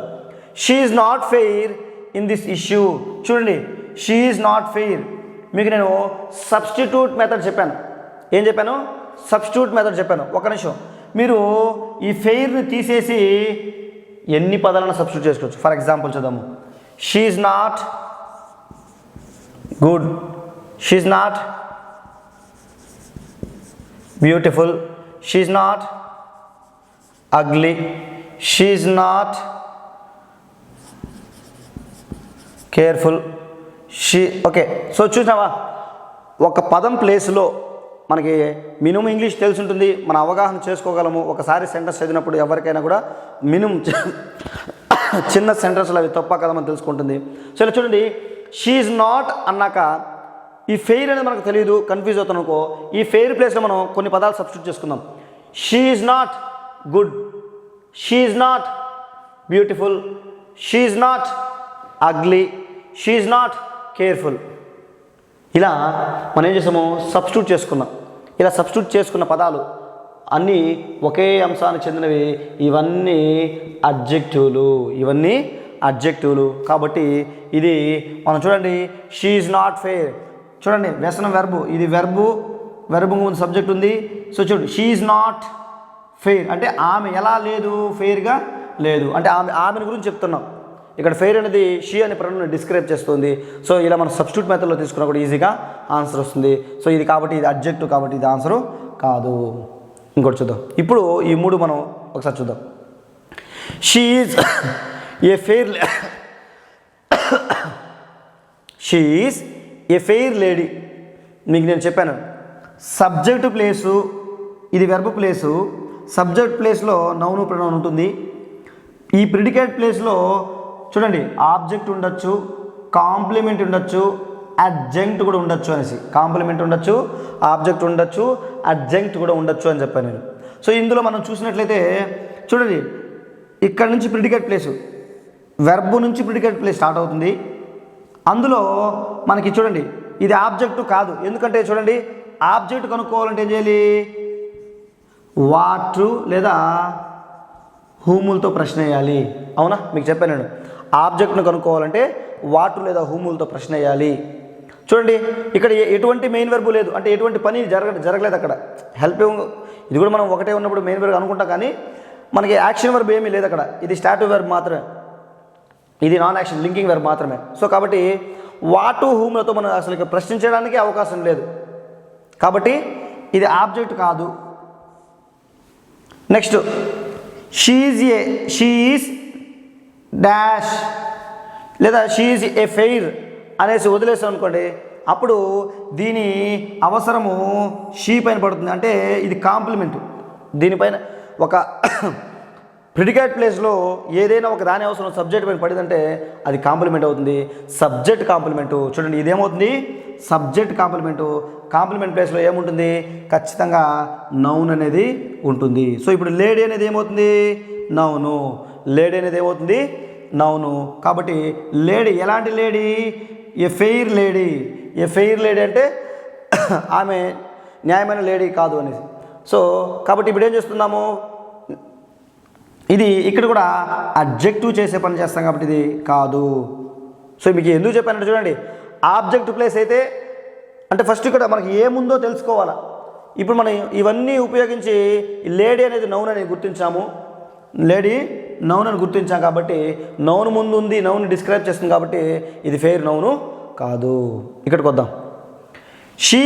She is not fair in this issue. చూడండి, షీ ఈజ్ నాట్ ఫెయిర్. మీకు నేను సబ్స్టిట్యూట్ మెథడ్ చెప్పాను. ఏం చెప్పాను? సబ్స్టిట్యూట్ మెథడ్ చెప్పాను. ఒక నిమిషం, మీరు ఈ ఫెయిర్ని తీసేసి ఎన్ని పదాలను సబ్స్టిట్యూట్ చేసుకోవచ్చు. ఫర్ ఎగ్జాంపుల్ చూద్దాము. She is not good, she is not beautiful, she is not ugly, she is not careful, she okay. So చూసినావా, ఒక పదం ప్లేస్లో మనకి మినిమం ఇంగ్లీష్ తెలిసి ఉంటుంది, మన అవగాహన చేసుకోగలము. ఒకసారి సెంటెన్స్ చదివినప్పుడు ఎవరికైనా కూడా మినిమం చిన్న సెంటెన్స్లు అవి తప్ప కదా మనం తెలుసుకుంటుంది. సో ఇలా చూడండి, షీ ఈజ్ నాట్ అన్నాక ఈ ఫెయిర్ అనేది మనకు తెలియదు, కన్ఫ్యూజ్ అవుతాం అనుకో, ఈ ఫెయిర్ ప్లేస్లో మనం కొన్ని పదాలు సబ్స్టిట్యూట్ చేసుకుందాం. She is not good, she is not beautiful, she is not ugly, she is not careful. ఇలా మనం ఏం చేసాము, సబ్స్టిట్యూట్ చేసుకున్నాం. ఇలా సబ్స్టిట్యూట్ చేసుకున్న పదాలు అన్నీ ఒకే అంశానికి చెందినవి. ఇవన్నీ అడ్జెక్టివ్లు, ఇవన్నీ అడ్జెక్టివ్లు. కాబట్టి ఇది మనం చూడండి, షీ ఈజ్ నాట్ ఫెయిర్. చూడండి, వ్యసనం వెర్బు, ఇది వెర్బు ముందు సబ్జెక్ట్ ఉంది. సో చూడు, షీ ఈజ్ నాట్ ఫెయిర్ అంటే ఆమె ఎలా లేదు, ఫెయిర్గా లేదు అంటే ఆమెను గురించి చెప్తున్నాం. ఇక్కడ ఫెయిర్ అనేది షీ అనే ప్రొనౌన్ డిస్క్రైబ్ చేస్తుంది. సో ఇలా మనం సబ్స్టిట్యూట్ మెథడ్లో తీసుకున్నా కూడా ఈజీగా ఆన్సర్ వస్తుంది. సో ఇది కాబట్టి ఇది అడ్జెక్టివ్ కాబట్టి ఇది ఆన్సరు కాదు. ఇంకోటి చూద్దాం. ఇప్పుడు ఈ 3 మనం ఒకసారి చూద్దాం. She is a fair, she is a fair lady. మీకు నేను చెప్పాను, సబ్జెక్టు ప్లేసు ఇది వెర్బ్ ప్లేసు, సబ్జెక్ట్ ప్లేస్లో నౌను ప్రొనౌన్ ఉంటుంది. ఈ ప్రిడికేట్ ప్లేస్లో చూడండి ఆబ్జెక్ట్ ఉండొచ్చు, కాంప్లిమెంట్ ఉండొచ్చు, అడ్జంక్ట్ కూడా ఉండొచ్చు అనేసి. కాంప్లిమెంట్ ఉండొచ్చు, ఆబ్జెక్ట్ ఉండొచ్చు, అడ్జంక్ట్ కూడా ఉండొచ్చు అని చెప్పాను నేను. సో ఇందులో మనం చూసినట్లయితే చూడండి, ఇక్కడ నుంచి ప్రిడికేట్ ప్లేసు, వెర్బ్ నుంచి ప్రిడికేట్ ప్లేస్ స్టార్ట్ అవుతుంది. అందులో మనకి చూడండి ఇది ఆబ్జెక్టు కాదు. ఎందుకంటే చూడండి, ఆబ్జెక్ట్ కనుక్కోవాలంటే ఏం చేయాలి, వాట్ లేదా హూములతో ప్రశ్న వేయాలి. అవునా, మీకు చెప్పాను నేను. ఆబ్జెక్ట్ను కనుక్కోవాలంటే వాట్ లేదా హూములతో ప్రశ్న వేయాలి. చూడండి, ఇక్కడ ఎటువంటి మెయిన్ వెర్బు లేదు, అంటే ఎటువంటి పని జరగలేదు అక్కడ. హెల్పింగ్ ఇది కూడా మనం ఒకటే ఉన్నప్పుడు మెయిన్ వెర్బ్ అనుకుంటాం, కానీ మనకి యాక్షన్ వెర్బ్ ఏమీ లేదు అక్కడ. ఇది స్టాటివ్ వెర్బ్ మాత్రమే, ఇది నాన్ యాక్షన్ లింకింగ్ వెర్బ్ మాత్రమే. సో కాబట్టి వాటు హూములతో మనం అసలు ప్రశ్నించడానికి అవకాశం లేదు. కాబట్టి ఇది ఆబ్జెక్ట్ కాదు. నెక్స్ట్, షీ ఈజ్ డాష్ లేదా షీ ఈజ్ ఏ ఫెయిర్ అనేసి వదిలేసాం అనుకోండి, అప్పుడు దీని అవసరము షీ పైన పడుతుంది. అంటే ఇది కాంప్లిమెంట్. దీనిపైన ఒక ప్రిడికేట్ ప్లేస్లో ఏదైనా ఒక దాని అవసరం సబ్జెక్ట్ పైన పడిందంటే అది కాంప్లిమెంట్ అవుతుంది. Subject complement. చూడండి, ఇదేమవుతుంది, సబ్జెక్ట్ కాంప్లిమెంటు. కాంప్లిమెంట్ ప్లేస్లో ఏముంటుంది, ఖచ్చితంగా నౌన్ అనేది ఉంటుంది. సో ఇప్పుడు లేడీ అనేది ఏమవుతుంది, నౌను. లేడీ అనేది ఏమవుతుంది, నౌను. కాబట్టి లేడీ ఎలాంటి లేడీ, ఏ ఫెయిర్ లేడీ. ఏ ఫెయిర్ లేడీ అంటే ఆమె న్యాయమైన లేడీ కాదు అనేసి. సో కాబట్టి ఇప్పుడు ఏం చేస్తున్నాము, ఇది ఇక్కడ కూడా అడ్జెక్టివ్ చేసే పని చేస్తాం కాబట్టి ఇది కాదు. సో మీకు ఎందుకు చెప్పానంటే చూడండి, ఆబ్జెక్ట్ ప్లేస్ అయితే అంటే ఫస్ట్ ఇక్కడ మనకి ఏముందో తెలుసుకోవాలా. ఇప్పుడు మనం ఇవన్నీ ఉపయోగించి లేడీ అనేది నౌన్ అని గుర్తించాము. లేడీ నౌన్ అని గుర్తించాం కాబట్టి నౌన్ ముందు ఉంది, నౌన్ డిస్క్రైబ్ చేస్తుంది కాబట్టి ఇది ఫెయిర్ నౌను కాదు. ఇక్కడికి వద్దాం. She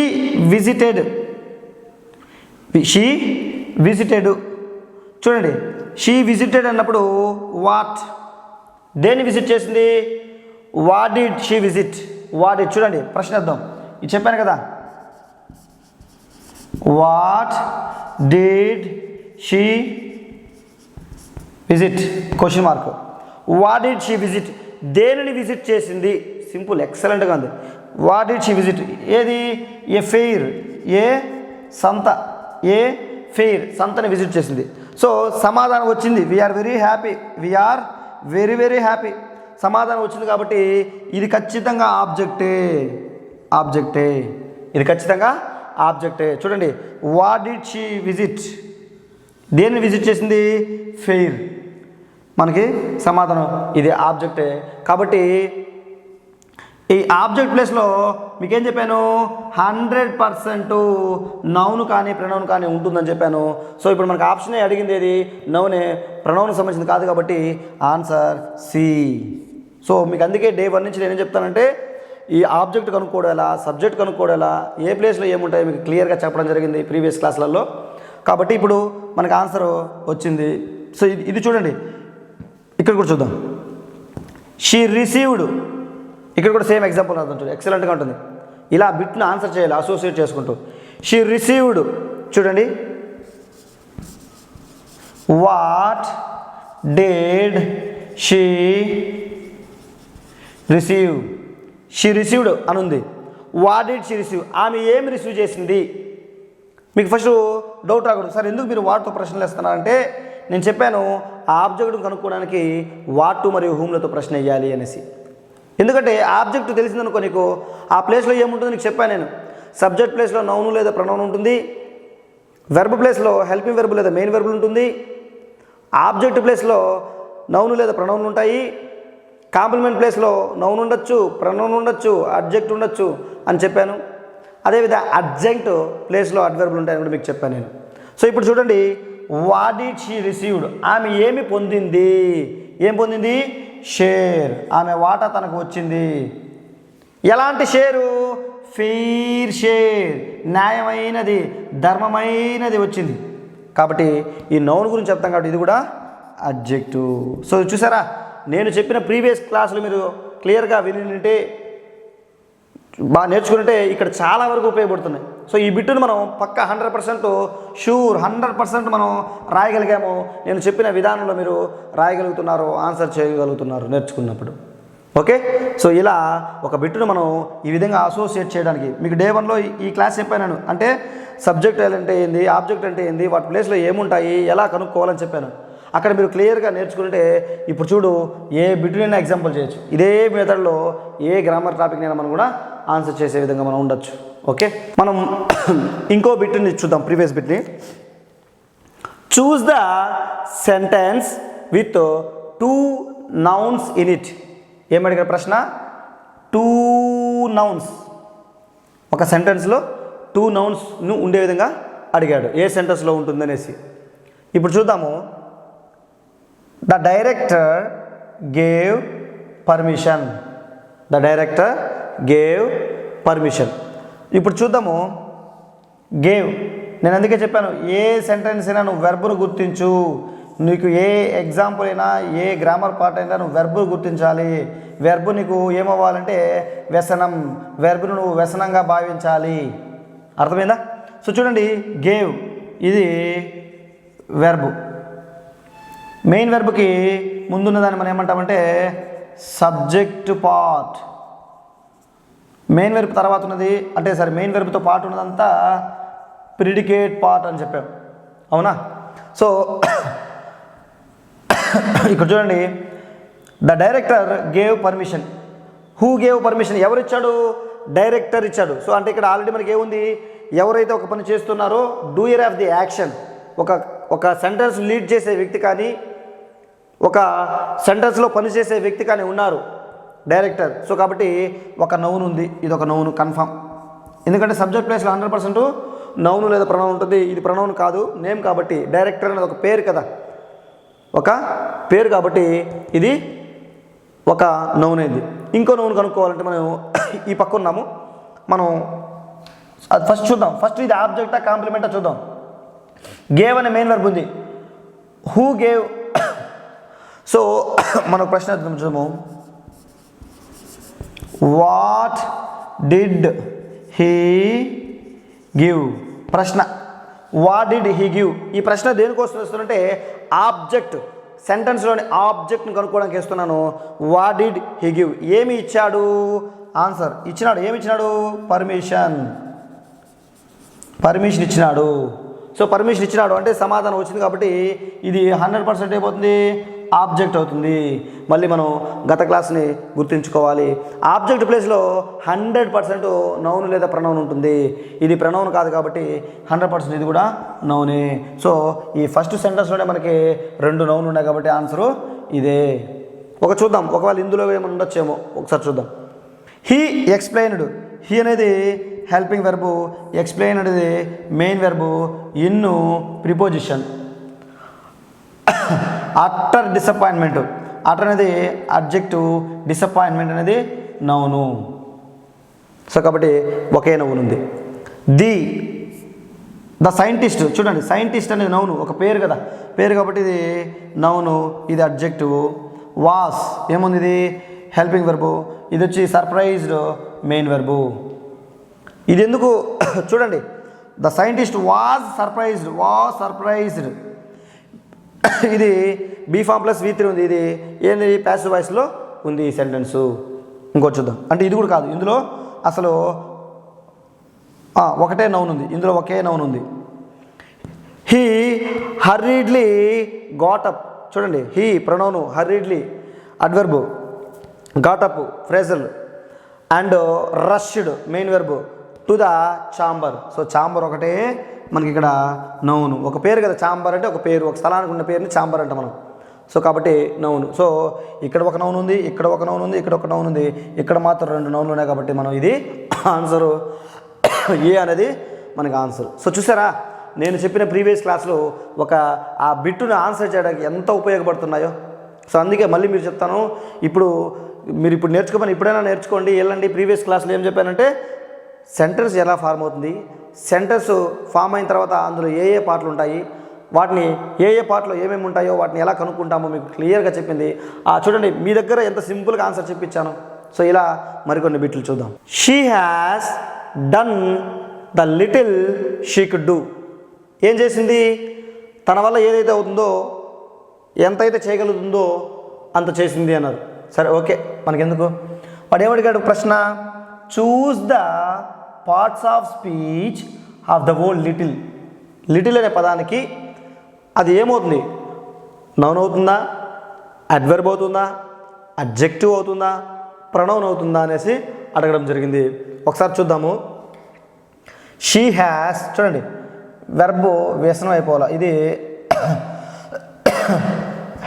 visited she visited. చూడండి, షీ విజిటెడ్ అన్నప్పుడు వాట్, దేన్ని విజిట్ చేసింది? What did she visit? What did, చూడండి ప్రశ్నార్థం ఇది చెప్పాను కదా, what did she visit question mark. What did she visit, దేనిని విజిట్ చేసింది? సింపుల్, ఎక్సలెంట్గా ఉంది. వాట్ డిడ్ షీ విజిట్, ఏది? ఏ ఫెయిర్, ఏ సంత, ఏ ఫెయిర్, సంతని విజిట్ చేసింది. సో సమాధానం వచ్చింది, we are very happy, we are very very happy. సమాధానం వచ్చింది కాబట్టి ఇది ఖచ్చితంగా ఆబ్జెక్టే, ఆబ్జెక్టే, ఇది ఖచ్చితంగా ఆబ్జెక్టే. చూడండి, వాట్ డిడ్ షీ విజిట్, దేన్ని విజిట్ చేసింది? ఫెయిర్. మనకి సమాధానం ఇది ఆబ్జెక్టే. కాబట్టి ఈ ఆబ్జెక్ట్ ప్లేస్లో మీకేం చెప్పాను? 100% నౌన్ కానీ ప్రొనౌన్ కానీ ఉంటుందని చెప్పాను. సో ఇప్పుడు మనకు ఆప్షనే అడిగింది, ఏది? నౌనే, ప్రొనౌన్ సంబంధించింది కాదు కాబట్టి ఆన్సర్ సి. సో మీకు అందుకే డే 1 నుంచి నేనేం చెప్తానంటే ఈ ఆబ్జెక్ట్ కనుక్కోవడం ఎలా, సబ్జెక్ట్ కనుక్కోవడం ఎలా, ఏ ప్లేస్లో ఏముంటాయో మీకు క్లియర్గా చెప్పడం జరిగింది ప్రీవియస్ క్లాసులలో. కాబట్టి ఇప్పుడు మనకు ఆన్సర్ వచ్చింది. సో ఇది చూడండి, ఇక్కడ కూడా చూద్దాం. షీ రిసీవ్డ్, ఇక్కడ కూడా సేమ్ ఎగ్జాంపుల్ అర్థం చూడండి, ఎక్సలెంట్గా ఉంటుంది. ఇలా బిట్ను ఆన్సర్ చేయాలి అసోసియేట్ చేసుకుంటూ. షీ రిసీవ్డ్, చూడండి, what did she receive, she received అని ఉంది. వాట్ డిడ్ షీ రిసీవ్, ఆమె ఏమి రిసీవ్ చేసింది? మీకు ఫస్ట్ డౌట్ రాకూడదు, సార్ ఎందుకు మీరు వాట్తో ప్రశ్నలు వేస్తున్నారంటే నేను చెప్పాను ఆబ్జెక్ట్ను కనుక్కోవడానికి వాట్ మరియు హూమ్లతో ప్రశ్న వేయాలి అనేసి. ఎందుకంటే ఆబ్జెక్ట్ తెలిసిందనుకో నీకు ఆ ప్లేస్లో ఏముంటుందో నీకు చెప్పాను నేను. సబ్జెక్ట్ ప్లేస్లో నౌను లేదా ప్రొనౌన్ ఉంటుంది, వెర్బ్ ప్లేస్లో హెల్పింగ్ వెర్బ్ లేదా మెయిన్ వెర్బ్ ఉంటుంది, ఆబ్జెక్ట్ ప్లేస్లో నౌను లేదా ప్రొనౌన్ ఉంటాయి, కాంప్లిమెంట్ ప్లేస్లో నౌన్ ఉండొచ్చు, ప్రొనౌన్ ఉండొచ్చు, అడ్జెక్ట్ ఉండొచ్చు అని చెప్పాను. అదేవిధంగా అడ్జంక్ట్ ప్లేస్లో అడ్వర్బులు ఉంటాయని కూడా మీకు చెప్పాను నేను. సో ఇప్పుడు చూడండి, వాట్ డిడ్ షీ రిసీవ్డ్, ఆమె ఏమి పొందింది? ఏం పొందింది? షేర్, ఆమె వాటా తనకు వచ్చింది. ఎలాంటి షేరు? ఫెయిర్ షేర్, న్యాయమైనది, ధర్మమైనది వచ్చింది. కాబట్టి ఈ నౌన్ గురించి చెప్తాం కాబట్టి ఇది కూడా అడ్జెక్టివ్. సో చూసారా, నేను చెప్పిన ప్రీవియస్ క్లాసులు మీరు క్లియర్గా వినింటే బాగా నేర్చుకుంటే ఇక్కడ చాలా వరకు ఉపయోగపడుతున్నాయి. సో ఈ బిట్టును మనం పక్కా 100% షూర్ 100% మనం రాయగలిగాము. నేను చెప్పిన విధానంలో మీరు రాయగలుగుతున్నారు, ఆన్సర్ చేయగలుగుతున్నారు నేర్చుకున్నప్పుడు. ఓకే, సో ఇలా ఒక బిట్టును మనం ఈ విధంగా అసోసియేట్ చేయడానికి మీకు డే 1లో ఈ క్లాస్ చెప్పాను. అంటే సబ్జెక్ట్ అంటే ఏంది, ఆబ్జెక్ట్ అంటే ఏంది, వాటి ప్లేస్లో ఏముంటాయి, ఎలా కనుక్కోవాలని చెప్పాను. అక్కడ మీరు క్లియర్గా నేర్చుకుంటే ఇప్పుడు చూడు ఏ బిట్టునైనా ఎగ్జాంపుల్ చేయొచ్చు. ఇదే మెథడ్లో ఏ గ్రామర్ టాపిక్నైనా మనం కూడా ఆన్సర్ చేసే విధంగా మనం ఉండొచ్చు. ఓకే, మనం ఇంకో బిట్ని చూద్దాం, ప్రీవియస్ బిట్ని. Choose the sentence with 2 nouns in it. ఏమడిగారు ప్రశ్న? 2 నౌన్స్, ఒక సెంటెన్స్లో 2 నౌన్స్ను ఉండే విధంగా అడిగాడు. ఏ సెంటెన్స్లో ఉంటుందనేసి ఇప్పుడు చూద్దాము. The director gave permission, the director gave permission. ఇప్పుడు చూద్దాము, గేవ్, నేను అందుకే చెప్పాను ఏ సెంటెన్స్ అయినా నువ్వు వెర్బ్ను గుర్తించు. నీకు ఏ ఎగ్జాంపుల్ అయినా ఏ గ్రామర్ పార్ట్ అయినా నువ్వు వెర్బ్ను గుర్తించాలి. వెర్బ్ నీకు ఏమవ్వాలంటే వ్యసనం, వెర్బ్ను నువ్వు వ్యసనంగా భావించాలి. అర్థమైందా? సో చూడండి, గేవ్ ఇది వెర్బ్, మెయిన్ వెర్బ్కి ముందున్నదాన్ని మనం ఏమంటామంటే సబ్జెక్ట్ పార్ట్. మెయిన్ వెర్బ్ తర్వాత ఉన్నది అంటే మెయిన్ వెర్బ్తో పాటు ఉన్నదంతా ప్రిడికేట్ పార్ట్ అని చెప్పాం, అవునా? సో ఇక్కడ చూడండి, the director gave permission. Who gave permission? ఎవరు ఇచ్చాడు? డైరెక్టర్ ఇచ్చాడు. సో అంటే ఇక్కడ ఆల్రెడీ మనకి ఏముంది, ఎవరైతే ఒక పని చేస్తున్నారో డూయర్ ఆఫ్ ది యాక్షన్, ఒక సెంటెన్స్ లీడ్ చేసే వ్యక్తి కానీ ఒక సెంటెన్స్లో పనిచేసే వ్యక్తి కానీ ఉన్నారు, డైరెక్టర్. సో కాబట్టి ఒక నౌన్ ఉంది, ఇది ఒక నౌన్ కన్ఫర్మ్. ఎందుకంటే సబ్జెక్ట్ ప్లేస్లో 100% నౌన్ లేదా ప్రొనౌన్ ఉంటుంది. ఇది ప్రొనౌన్ కాదు, నేమ్ కాబట్టి. డైరెక్టర్ అనేది ఒక పేరు కదా, ఒక పేరు కాబట్టి ఇది ఒక నౌన్ అయింది. ఇంకో నౌన్ కనుక్కోవాలంటే మనం ఈ పక్క ఉన్నాము, మనం అది ఫస్ట్ చూద్దాం. ఫస్ట్ ఇది ఆబ్జెక్టా కాంప్లిమెంటా చూద్దాం. గేవ్ అనే మెయిన్ వర్బ్ ఉంది. Who gave. సో మనకు ప్రశ్న చూద్దాము. What did he give. ప్రశ్న వాట్ డిడ్ హీ గివ్. ఈ ప్రశ్న దేనికోసం వస్తుందంటే ఆబ్జెక్ట్, సెంటెన్స్లోని ఆబ్జెక్ట్ని కనుక్కోవడానికి వేస్తున్నాను. What did he give. ఏమి ఇచ్చాడు? ఆన్సర్ ఇచ్చినాడు. ఏమి ఇచ్చినాడు? పర్మిషన్ ఇచ్చినాడు. సో పర్మిషన్ ఇచ్చినాడు అంటే సమాధానం వచ్చింది కాబట్టి ఇది 100% అయిపోతుంది, ఆబ్జెక్ట్ అవుతుంది. మళ్ళీ మనం గత క్లాస్ని గుర్తుంచుకోవాలి. ఆబ్జెక్ట్ ప్లేస్లో 100% నౌన్ లేదా ప్రనౌన్ ఉంటుంది. ఇది ప్రనౌన్ కాదు కాబట్టి 100% ఇది కూడా నౌనే. సో ఈ ఫస్ట్ సెంటెన్స్లోనే మనకి 2 నౌన్ ఉన్నాయి కాబట్టి ఆన్సరు ఇదే. చూద్దాం, ఒకవేళ ఇందులో ఏమైనా ఉండొచ్చేమో ఒకసారి చూద్దాం. He explained. హీ అనేది హెల్పింగ్ వెర్బు, ఎక్స్ప్లెయిన్ అనేది main verb, in preposition. Utter disappointment. Utter అనేది అడ్జెక్టివ్, డిసప్పాయింట్మెంట్ అనేది నౌను. సో కాబట్టి ఒకే నౌన్ ఉంది. The scientist. చూడండి, సైంటిస్ట్ అనేది నౌను, ఒక పేరు కదా, పేరు కాబట్టి ఇది నౌను, ఇది అడ్జెక్టివ్. వాస్ ఏముంది? ఇది హెల్పింగ్ వెర్బు. ఇది వచ్చి సర్ప్రైజ్డ్ మెయిన్ వెర్బు. ఇది ఎందుకు చూడండి, ద సైంటిస్ట్ వాజ్ సర్ప్రైజ్డ్. ఇది బీ ఫామ్ ప్లస్ V3 ఉంది. ఇది ఏంది? ప్యాసివ్ వాయిస్లో ఉంది ఈ సెంటెన్సు. ఇంకోటి చూద్దాం. అంటే ఇది కూడా కాదు, ఇందులో అసలు ఒకటే నౌన్ ఉంది, ఇందులో ఒకే నౌన్ ఉంది. He hurriedly got up. చూడండి, he pronoun, hurriedly adverb, got up phrasal, and rushed main verb to the chamber. So chamber ఒకటే మనకి ఇక్కడ నౌను, ఒక పేరు కదా. ఛాంబర్ అంటే ఒక పేరు, ఒక స్థలానికి ఉన్న పేరుని ఛాంబర్ అంట మనం. సో కాబట్టి నౌను. సో ఇక్కడ ఒక నౌన్ ఉంది, ఇక్కడ ఒక నౌన్ ఉంది, ఇక్కడ ఒక నౌన్ ఉంది, ఇక్కడ మాత్రం 2 నౌన్లు ఉన్నాయి కాబట్టి మనం ఇది ఆన్సరు ఏ అనేది మనకి ఆన్సర్. సో చూసారా, నేను చెప్పిన ప్రీవియస్ క్లాస్లో ఆ బిట్టును ఆన్సర్ చేయడానికి ఎంత ఉపయోగపడుతున్నాయో. సో అందుకే మళ్ళీ మీరు చెప్తాను, మీరు నేర్చుకోమని ఇప్పుడైనా నేర్చుకోండి, వెళ్ళండి. ప్రీవియస్ క్లాస్లో ఏం చెప్పానంటే సెంటెన్స్ ఎలా ఫార్మ్ అవుతుంది, సెంటెన్స్ ఫామ్ అయిన తర్వాత అందులో ఏ పార్ట్లు ఉంటాయి, వాటిని ఏ పార్ట్లో ఏమేమి ఉంటాయో వాటిని ఎలా కనుక్కుంటామో మీకు క్లియర్గా చెప్పింది. చూడండి, మీ దగ్గర ఎంత సింపుల్గా ఆన్సర్ చెప్పించాను. సో ఇలా మరికొన్ని బిట్లు చూద్దాం. She has done the little she could do. ఏం చేసింది? తన వల్ల ఏదైతే అవుతుందో, ఎంతైతే చేయగలుగుతుందో అంత చేసింది అన్నారు. సరే, ఓకే, మనకెందుకు. వాడు ఏమడిగాడు ప్రశ్న? Choose the parts of speech of the word little. Little అనే పదానికి అది ఏమవుతుంది? నౌన్ అవుతుందా, అడ్వర్బ్ అవుతుందా, అడ్జెక్టివ్ అవుతుందా, ప్రొనౌన్ అవుతుందా అనేసి అడగడం జరిగింది. ఒకసారి చూద్దాము. She has. చూడండి, వెర్బు వ్యసనం అయిపోవాలి. ఇది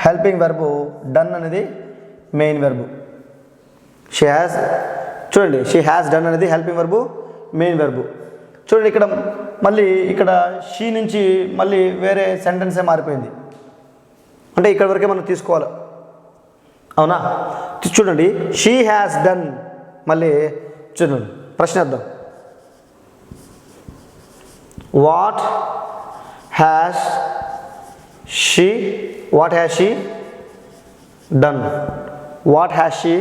హెల్పింగ్ వెర్బు, డన్ అనేది మెయిన్ వెర్బు. She has. చూడండి, షీ హ్యాస్ డన్ అనేది హెల్పింగ్ వెర్బు, మెయిన్ వెర్బు. చూడండి, ఇక్కడ షీ నుంచి మళ్ళీ వేరే సెంటెన్సే మారిపోయింది. అంటే ఇక్కడ వరకే మనం తీసుకోవాలి, అవునా? చూడండి, షీ హ్యాస్ డన్. మళ్ళీ చూడండి, ప్రశ్న వేద్దాం. What has she done. What has she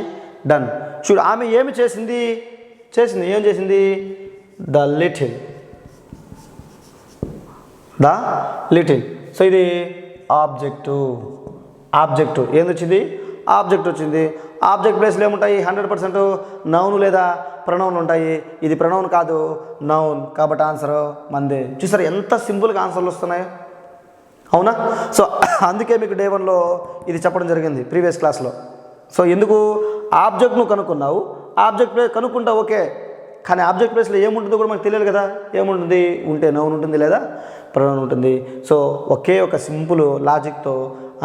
done. చూడు, ఆమె ఏమి చేసింది? ఏం చేసింది? The little. సో ఇది ఆబ్జెక్టు ఏంది వచ్చింది? ఆబ్జెక్ట్ వచ్చింది. ఆబ్జెక్ట్ ప్లేస్లో ఏముంటాయి? 100% నౌన్ లేదా ప్రొనౌన్ ఉంటాయి. ఇది ప్రొనౌన్ కాదు, నౌన్. కాబట్టి ఆన్సర్ మందే. చూసారు ఎంత సింపుల్గా ఆన్సర్లు వస్తున్నాయో, అవునా? సో అందుకే మీకు Day 1లో ఇది చెప్పడం జరిగింది ప్రీవియస్ క్లాస్లో. సో ఎందుకు? ఆబ్జెక్ట్ నువ్వు కనుక్కున్నావు, ఆబ్జెక్ట్ ప్లేస్ కనుక్కుంటావు, ఓకే. కానీ ఆబ్జెక్ట్ ప్లేస్లో ఏముంటుందో కూడా మనకు తెలియదు కదా. ఏముంటుంది? ఉంటే నౌన్ ఉంటుంది లేదా ప్రొనౌన్ ఉంటుంది. సో ఒకే ఒక సింపుల్ లాజిక్తో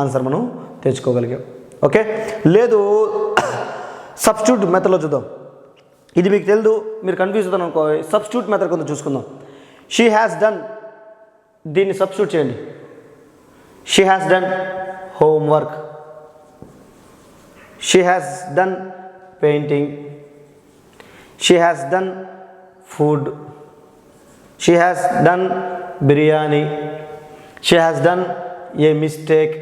ఆన్సర్ మనం తెచ్చుకోగలిగాం, ఓకే. లేదు, సబ్స్టిట్యూట్ మెథడ్లో చూద్దాం. ఇది మీకు తెలియదు, మీరు కన్ఫ్యూజ్ అవుతాను అనుకో. సబ్స్టిట్యూట్ మెథడ్ కొంత చూసుకుందాం. షీ హ్యాస్ డన్, దీన్ని సబ్స్టిట్యూట్ చేయండి. She has done homework. She has done painting. She has done food. She has done biryani. She has done a mistake.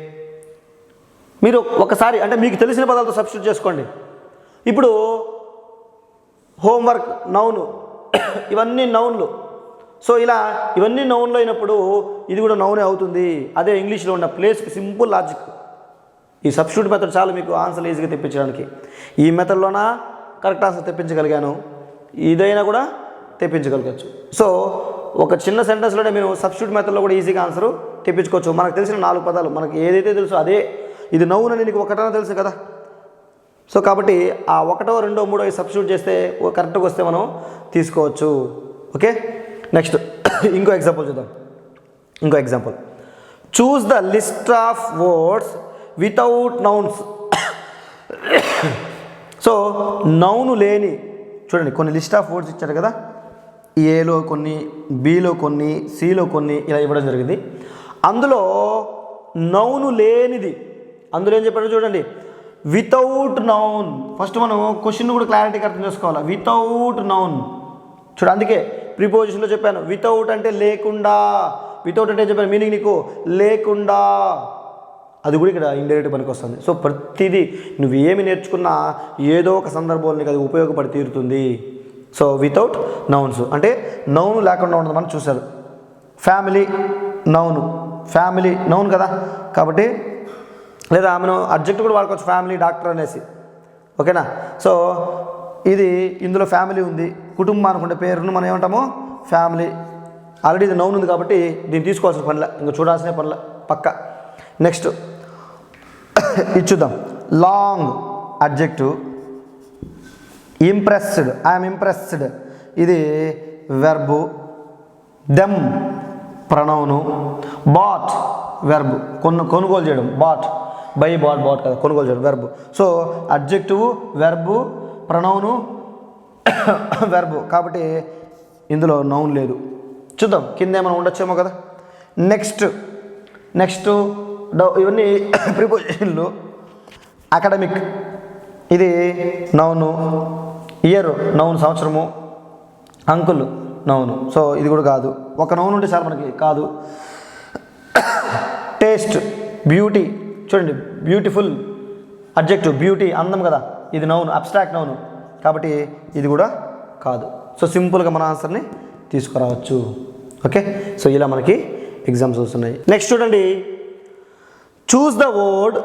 మీరు ఒకసారి అంటే మీకు తెలిసిన పదాలతో సబ్స్టిట్యూట్ చేసుకోండి. ఇప్పుడు హోంవర్క్ నౌను, ఇవన్నీ నౌన్లు. సో ఇలా ఇవన్నీ నౌన్లు అయినప్పుడు ఇది కూడా నౌనే అవుతుంది. అదే ఇంగ్లీష్లో ఉన్న ప్లేస్కి సింపుల్ లాజిక్. ఈ సబ్స్టిట్యూట్ మెథడ్ చాలు మీకు ఆన్సర్ ఈజీగా తెప్పించడానికి. ఈ మెథడ్లోన కరెక్ట్ ఆన్సర్ తెప్పించగలిగాను, ఇదైనా కూడా తెప్పించగలగచ్చు. సో ఒక చిన్న సెంటెన్స్లోనే మీరు సబ్స్టిట్యూట్ మెథడ్లో కూడా ఈజీగా ఆన్సర్ తెప్పించుకోవచ్చు. మనకు తెలిసిన 4 పదాలు, మనకి ఏదైతే తెలుసో అదే. ఇది నౌన్ అని నీకు ఒకటైనా తెలుసు కదా. సో కాబట్టి ఆ 1, 2, 3 సబ్స్టిట్యూట్ చేస్తే కరెక్ట్గా వస్తే మనం తీసుకోవచ్చు. ఓకే, నెక్స్ట్ ఇంకో ఎగ్జాంపుల్ చూద్దాం. ఇంకో example, choose the list of words without nouns. So noun లేని, చూడండి కొన్ని లిస్ట్ ఆఫ్ వర్డ్స్ ఇచ్చారు కదా, ఏలో కొన్ని, బిలో కొన్ని, సిలో కొన్ని, ఇలా ఇవ్వడం జరిగింది. అందులో నౌను లేనిది, అందులో ఏం చెప్పారు చూడండి, వితౌట్ నౌన్. ఫస్ట్ మనం క్వశ్చన్ కూడా క్లారిటీగా అర్థం చేసుకోవాలి. వితౌట్ నౌన్ చూడ, అందుకే ప్రిపోజిషన్లో చెప్పాను వితౌట్ అంటే లేకుండా. వితౌట్ అంటే చెప్పాను మీనింగ్ నీకు లేకుండా, అది కూడా ఇక్కడ ఇండైరెక్ట్ పనికి వస్తుంది. సో ప్రతిదీ నువ్వు ఏమి నేర్చుకున్నా ఏదో ఒక సందర్భంలో నీకు అది ఉపయోగపడి తీరుతుంది. సో వితౌట్ నౌన్స్ అంటే నౌన్ లేకుండా ఉండదు. మనం చూసారు ఫ్యామిలీ నౌను, ఫ్యామిలీ నౌన్ కదా, కాబట్టి లేదా మనం అబ్జెక్ట్ కూడా వాడుకోవచ్చు, ఫ్యామిలీ డాక్టర్ అనేసి. ఓకేనా. సో ఇది ఇందులో ఫ్యామిలీ ఉంది, కుటుంబం అనుకుంటే పేరును మనం ఏమంటాము ఫ్యామిలీ. ఆల్రెడీ ఇది నౌన్ ఉంది కాబట్టి దీన్ని తీసుకోవాల్సిన పనిలా, ఇంకా చూడాల్సిన పనిలా పక్క. నెక్స్ట్ ఇది చూద్దాం. Long adjective, impressed, I'm impressed ఇది verb, them pronoun, bought verb కొనుగోలు చేయడం, బాట్ బై బాట్ బాట్ కదా కొనుగోలు చేయడం verb. So adjective verb pronoun verb, కాబట్టి ఇందులో నౌన్ లేదు. చూద్దాం కింద ఏమైనా ఉండొచ్చేమో కదా. నెక్స్ట్ ఇవన్నీ ప్రిపోజిషన్లు. అకాడమిక్ ఇది నౌను, ఇయర్ నౌన్ సంవత్సరము, అంకుల్ నౌను. సో ఇది కూడా కాదు, ఒక నౌన్ ఉంటే చాలా మనకి కాదు. టేస్ట్ బ్యూటీ, చూడండి బ్యూటిఫుల్ అడ్జెక్టివ్, బ్యూటీ అందం కదా, ఇది నౌన్ అబ్స్ట్రాక్ట్ నౌను, కాబట్టి ఇది కూడా కాదు. సో సింపుల్గా మన ఆన్సర్ని తీసుకురావచ్చు. ఓకే, సో ఇలా మనకి ఎగ్జామ్స్ వస్తున్నాయి. నెక్స్ట్ చూడండి, చూస్ the word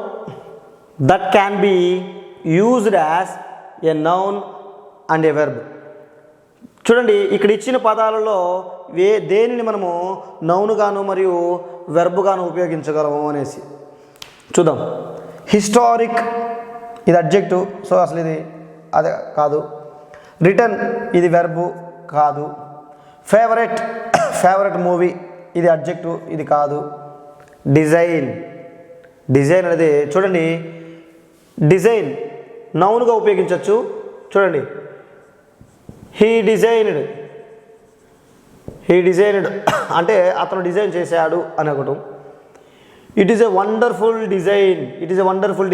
that can be used as a noun and A verb. చూడండి ఇక్కడ ఇచ్చిన పదాలలో దేనిని మనము నౌనుగాను మరియు వెర్బుగాను ఉపయోగించగలము అనేసి చూద్దాం. హిస్టారిక్ ఇది అడ్జెక్టివ్, సో అసలు ఇది అదే కాదు. రిటర్న్ ఇది వెర్బు కాదు. ఫేవరెట్ మూవీ ఇది అడ్జెక్టివ్, ఇది కాదు. డిజైన్ అనేది చూడండి, డిజైన్ నౌన్గా ఉపయోగించవచ్చు. చూడండి హీ డిజైన్డ్ అంటే అతను డిజైన్ చేశాడు అని ఒకటి. It is a wonderful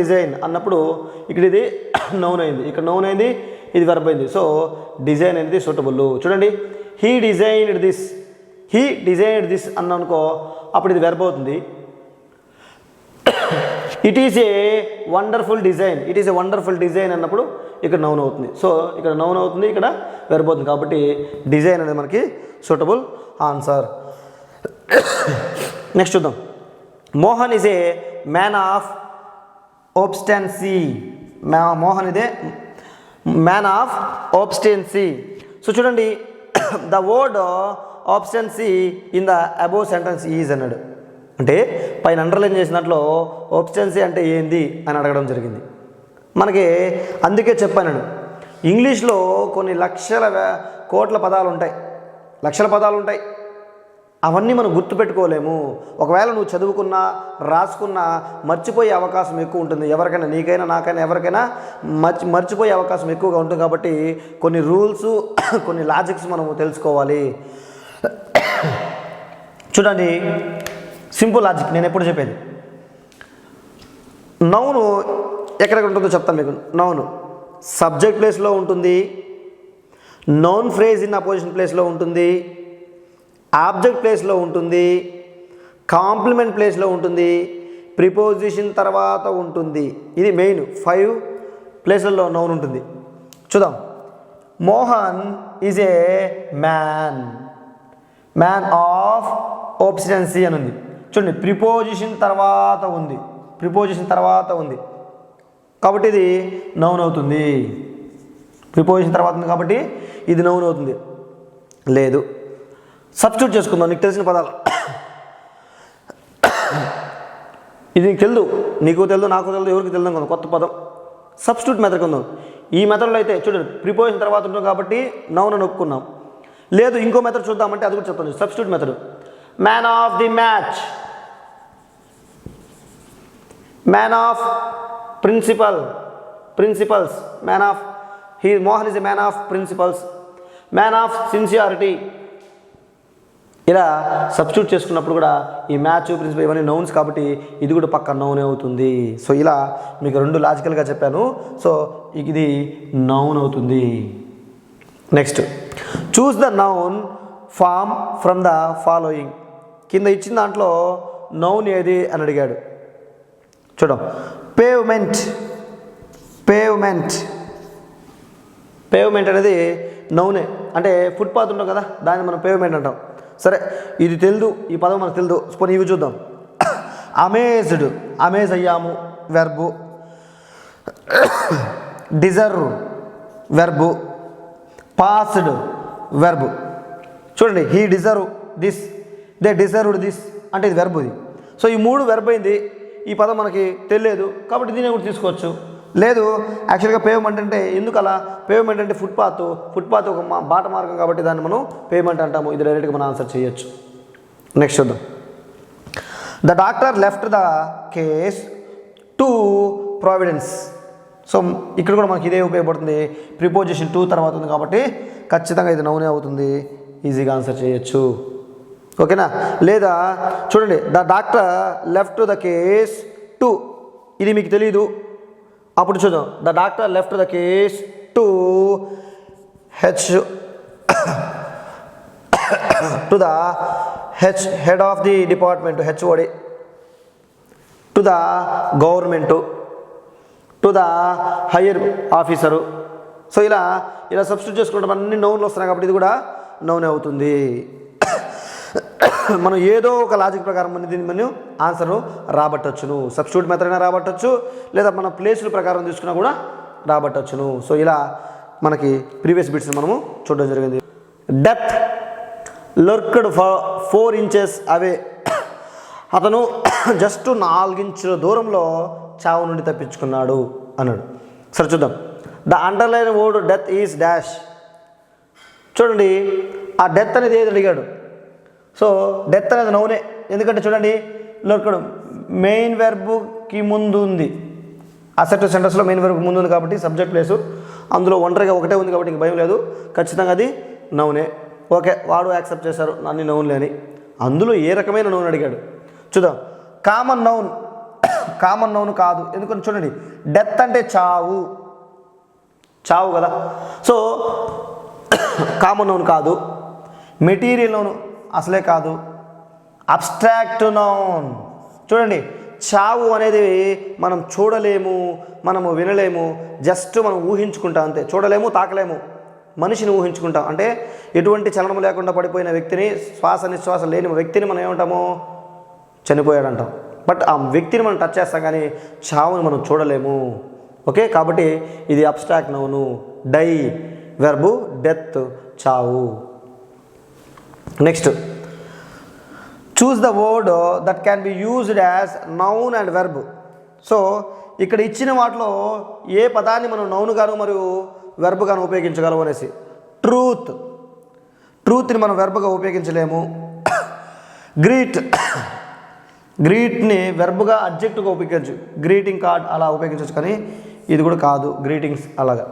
design అన్నప్పుడు ఇక్కడ ఇది నౌన్ అయింది, ఇక్కడ నౌన్ అయింది, ఇది వెర్బ్ అయింది. సో డిజైన్ అనేది సూటబుల్. చూడండి హీ డిజైన్డ్ దిస్ అన్ననుకో, అప్పుడు ఇది వెర్బ్ అవుతుంది. It is a wonderful design అన్నప్పుడు ఇక్కడ నౌన్ అవుతుంది. సో ఇక్కడ నౌన్ అవుతుంది, ఇక్కడ వెర్బ్ అవుతుంది, కాబట్టి డిజైన్ అనేది మనకి సూటబుల్ ఆన్సర్. నెక్స్ట్ చూద్దాం. Mohan is a man of abstinence. Mohan ఇదే మ్యాన్ ఆఫ్ ఆబ్స్టెన్సీ. సో చూడండి the word abstinence in the above sentence is అన్నాడు. అంటే పైన అండర్లైన్ చేసిన దాంట్లో ఆబ్స్టెన్సీ అంటే ఏంది అని అడగడం జరిగింది. మనకి అందుకే చెప్పాను, ఇంగ్లీష్లో కొన్ని కోట్ల పదాలు ఉంటాయి, లక్షల పదాలు ఉంటాయి. అవన్నీ మనం గుర్తుపెట్టుకోలేము. ఒకవేళ నువ్వు చదువుకున్నా రాసుకున్నా మర్చిపోయే అవకాశం ఎక్కువ ఉంటుంది. ఎవరికైనా, నీకైనా నాకైనా ఎవరికైనా మర్చిపోయే అవకాశం ఎక్కువగా ఉంటుంది. కాబట్టి కొన్ని రూల్స్ కొన్ని లాజిక్స్ మనము తెలుసుకోవాలి. చూడండి సింపుల్ లాజిక్ నేను ఎప్పుడు చెప్పేది, నౌను ఎక్కడెక్కడ ఉంటుందో చెప్తాను మీకు. నౌను సబ్జెక్ట్ ప్లేస్లో ఉంటుంది, నౌన్ ఫ్రేజ్ ఇన్ అపోజిషన్ ప్లేస్లో ఉంటుంది, ఆబ్జెక్ట్ ప్లేస్లో ఉంటుంది, కాంప్లిమెంట్ ప్లేస్లో ఉంటుంది, ప్రిపోజిషన్ తర్వాత ఉంటుంది. ఇది మెయిన్ 5 ప్లేసుల్లో నౌన్ ఉంటుంది. చూద్దాం. Mohan is a man of abstinence అని ఉంది. చూడండి, ప్రిపోజిషన్ తర్వాత ఉంది కాబట్టి ఇది నౌన్ అవుతుంది. ప్రిపోజిషన్ తర్వాత ఉంది కాబట్టి ఇది నౌన్ అవుతుంది. లేదు, సబ్స్టిట్యూట్ చేసుకుందాం నీకు తెలిసిన పదాలు. ఇది నీకు తెలియదు, నాకు తెలియదు, ఎవరికి తెలియదు అనుకుందాం. కొత్త పదం సబ్స్టిట్యూట్ మెథడ్ కొందాం. ఈ మెథడ్లో అయితే చూడండి, ప్రిపోజిషన్ తర్వాత ఉంటుంది కాబట్టి నౌన్ అని ఒప్పుకున్నాం. లేదు, ఇంకో మెథడ్ చూద్దామంటే అది కూడా చెప్తాను. Substitute method. Man of the match, man of principles, Mohan is a man of principles, man of sincerity. ఇలా సబ్స్టిట్యూట్ చేసుకున్నప్పుడు కూడా ఈ మ్యాచ్, ప్రిన్సిపల్ ఇవన్నీ నౌన్స్ కాబట్టి ఇది కూడా పక్క నౌన్ అవుతుంది. సో ఇలా మీకు 2 లాజికల్గా చెప్పాను. సో ఇది నౌన్ అవుతుంది. Next, choose the noun form from the following. కింద ఇచ్చిన దాంట్లో నౌన్ ఏది అని అడిగాడు. చూడం, పేవ్మెంట్ అనేది నౌనే. అంటే ఫుట్పాత్ ఉంటాం కదా, దాన్ని మనం పేవ్మెంట్ అంటాం. సరే, ఇది తెలుదు, ఈ పదం మనకు తెలుదు. పోనీ ఇవి చూద్దాం. అమేజ్ అయ్యాము verb, deserve verb, passed verb. చూడండి, he deserve this, they deserved this అంటే ఇది వెర్బు. ఇది సో ఈ 3 వెర్బ్ అయింది. ఈ పదం మనకి తెలియదు కాబట్టి దీన్ని కూడా తీసుకోవచ్చు. లేదు, యాక్చువల్గా పేవ్మెంట్ అంటే ఎందుకు అలా? పేవ్మెంట్ అంటే ఫుట్పాత్ ఒక బాట మార్గం కాబట్టి దాన్ని మనం పేమెంట్ అంటాము. ఇది డైరెక్ట్గా మనం ఆన్సర్ చేయొచ్చు. నెక్స్ట్ చూద్దాం. The doctor left the case to providence. So ఇక్కడ కూడా మనకి ఇదే ఉపయోగపడుతుంది. ప్రిపోజిషన్ 2 తర్వాత ఉంది కాబట్టి ఖచ్చితంగా ఇది నౌనే అవుతుంది. ఈజీగా ఆన్సర్ చేయొచ్చు. ఓకేనా? లేదా చూడండి, the doctor left the case to, ఇది మీకు తెలీదు. అప్పుడు చూద్దాం. The doctor left the case to the head of the department, HOD, to the government, to the higher officer. So ఇలా సబ్స్టిట్యూట్ చేసుకుంటాం. అన్ని నౌన్లు వస్తున్నాయి కాబట్టి ఇది కూడా నౌనే అవుతుంది. మనం ఏదో ఒక లాజిక్ ప్రకారం దీన్ని మనం ఆన్సర్ రాబట్టచ్చును. సబ్స్టిట్యూట్ మెథడ్ అయినా రాబట్టచ్చు, లేదా మన ప్లేసుల ప్రకారం తీసుకున్నా కూడా రాబట్టచ్చును. సో ఇలా మనకి ప్రీవియస్ బిట్స్ మనము చూడడం జరిగింది. డెత్ లర్క్డ్ 4 inches అవే. అతను జస్ట్ 4 inches దూరంలో చావు నుండి తప్పించుకున్నాడు అన్నాడు. సరే చూద్దాం. The underline word death is dash. చూడండి, ఆ డెత్ అనేది ఏది అడిగాడు. సో డెత్ అనేది నౌనే. ఎందుకంటే చూడండి, లర్క్డ్ మెయిన్ వెర్బ్కి ముందు ఉంది. అసెప్టివ్ సెంటెన్స్లో మెయిన్ వెర్బ్ ముందు ఉంది కాబట్టి సబ్జెక్ట్ ప్లేసు, అందులో ఒంటరిగా ఒకటే ఉంది కాబట్టి ఇంక భయం లేదు. ఖచ్చితంగా అది నౌనే. ఓకే, వాడు యాక్సెప్ట్ చేశారు అన్ని నౌన్లే అని. అందులో ఏ రకమైన నౌన్ అడిగాడు చూద్దాం. కామన్ నౌన్ కాదు. ఎందుకంటే చూడండి, డెత్ అంటే చావు కదా. సో కామన్ నౌన్ కాదు. మెటీరియల్ నౌన్ అసలే కాదు. Abstract noun. చూడండి, చావు అనేది మనం చూడలేము, మనము వినలేము, జస్ట్ మనం ఊహించుకుంటాం అంతే. చూడలేము, తాకలేము, మనిషిని ఊహించుకుంటాం. అంటే ఎటువంటి చలనం లేకుండా పడిపోయిన వ్యక్తిని, శ్వాస నిశ్వాస లేని వ్యక్తిని మనం ఏమంటాము? చనిపోయాడు అంటాం. బట్ ఆ వ్యక్తిని మనం టచ్ చేస్తాం కానీ చావుని మనం చూడలేము. ఓకే, కాబట్టి ఇది abstract noun. Die verb, death చావు. Next, choose the word that can be used as noun and verb. So ఇక్కడ ఇచ్చిన వాటిలో ఏ పదాన్ని మనం నౌన్ గాను మరియు వెర్బ్ గాను ఉపయోగించగలము అనేసి. ట్రూత్ని మనం వెర్బ్గా ఉపయోగించలేము. గ్రీట్ని వెర్బ్గా అడ్జెక్ట్గా ఉపయోగించు. గ్రీటింగ్ కార్డ్ అలా ఉపయోగించవచ్చు, కానీ ఇది కూడా కాదు, గ్రీటింగ్స్ అలాగా.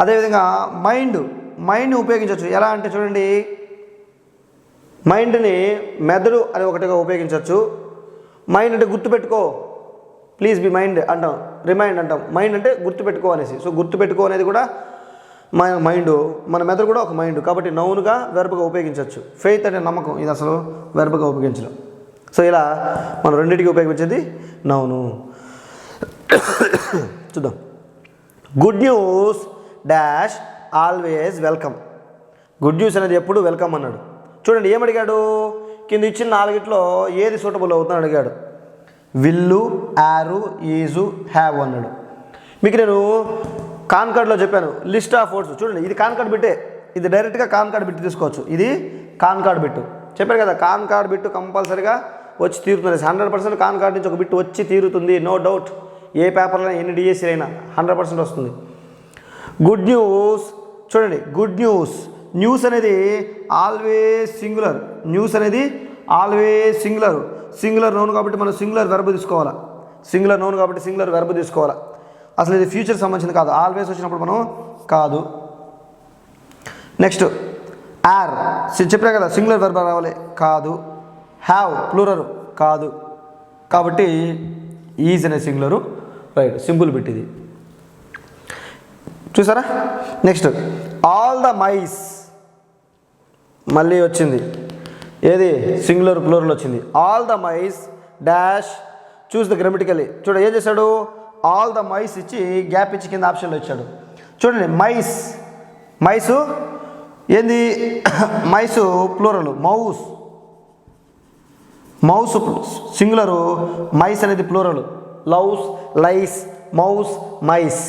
అదేవిధంగా మైండ్ని ఉపయోగించవచ్చు. ఎలా అంటే చూడండి, మైండ్ని మెదడు అని ఒకటిగా ఉపయోగించవచ్చు. మైండ్ అంటే గుర్తుపెట్టుకో, ప్లీజ్ బి మైండ్ అంటాం, రిమైండ్ అంటాం. మైండ్ అంటే గుర్తుపెట్టుకో అనేసి. సో గుర్తుపెట్టుకో అనేది కూడా మైండ్, మన మెదడు కూడా ఒక మైండ్ కాబట్టి నౌన్గా వెర్బ్గా ఉపయోగించవచ్చు. ఫెయిత్ అంటే నమ్మకం, ఇది అసలు వెర్బ్గా ఉపయోగించడం. సో ఇలా మనం రెండింటికి ఉపయోగించేది నౌను. చూద్దాం. Good news dash always welcome. Good news అనేది ఎప్పుడు వెల్కమ్ అన్నాడు. చూడండి ఏమడిగాడు, కింద ఇచ్చిన 4 ఏది సూటబుల్ అవుతుందని అడిగాడు. విల్లు, యారు, ఈజు, హ్యావ్ అన్నాడు. మీకు నేను కాన్కార్డ్లో చెప్పాను లిస్ట్ ఆఫ్ వర్డ్స్. చూడండి ఇది కాన్కార్డ్ బిట్టే, ఇది డైరెక్ట్గా కాన్కార్డ్ బిట్ తీసుకోవచ్చు. ఇది కాన్కార్డ్ బిట్టు చెప్పాను కదా, కాన్కార్డ్ బిట్టు కంపల్సరీగా వచ్చి తీరుతుంది. 100% కాన్కార్డ్ నుంచి ఒక బిట్టు వచ్చి తీరుతుంది, నో డౌట్. ఏ పేపర్లో ఎన్ని డిఎస్సీ అయినా 100% వస్తుంది. గుడ్ న్యూస్, చూడండి గుడ్ న్యూస్, న్యూస్ అనేది ఆల్వేస్ సింగులర్. న్యూస్ అనేది ఆల్వేస్ సింగులర్. సింగులర్ నౌన్ కాబట్టి మనం సింగులర్ వెర్బ్ తీసుకోవాలా. సింగులర్ నౌన్ కాబట్టి సింగులర్ వెర్బ్ తీసుకోవాలా. అసలు ఇది ఫ్యూచర్ సంబంధించింది కాదు, ఆల్వేస్ వచ్చినప్పుడు మనం కాదు. నెక్స్ట్ ఆర్, చెప్పినా కదా సింగులర్ వెర్బ్ రావాలి, కాదు. హ్యావ్ ప్లూరల్, కాదు. కాబట్టి ఈజ్ అనే సింగులరు, రైట్. సింపుల్ బిట్ ఇది, చూసారా. నెక్స్ట్ ఆల్ ద మైస్, మళ్ళీ వచ్చింది ఏది సింగులర్ ప్లూరల్ వచ్చింది. All the mice dash choose the grammatically. చూడండి ఏం చేశాడు, ఆల్ ద మైస్ ఇచ్చి గ్యాప్ ఇచ్చి కింద ఆప్షన్లో ఇచ్చాడు. చూడండి మైస్, మైసు ఏంది, mice plural, mouse. Mouse singular, mice అనేది plural. Louse, lice, mouse, mice.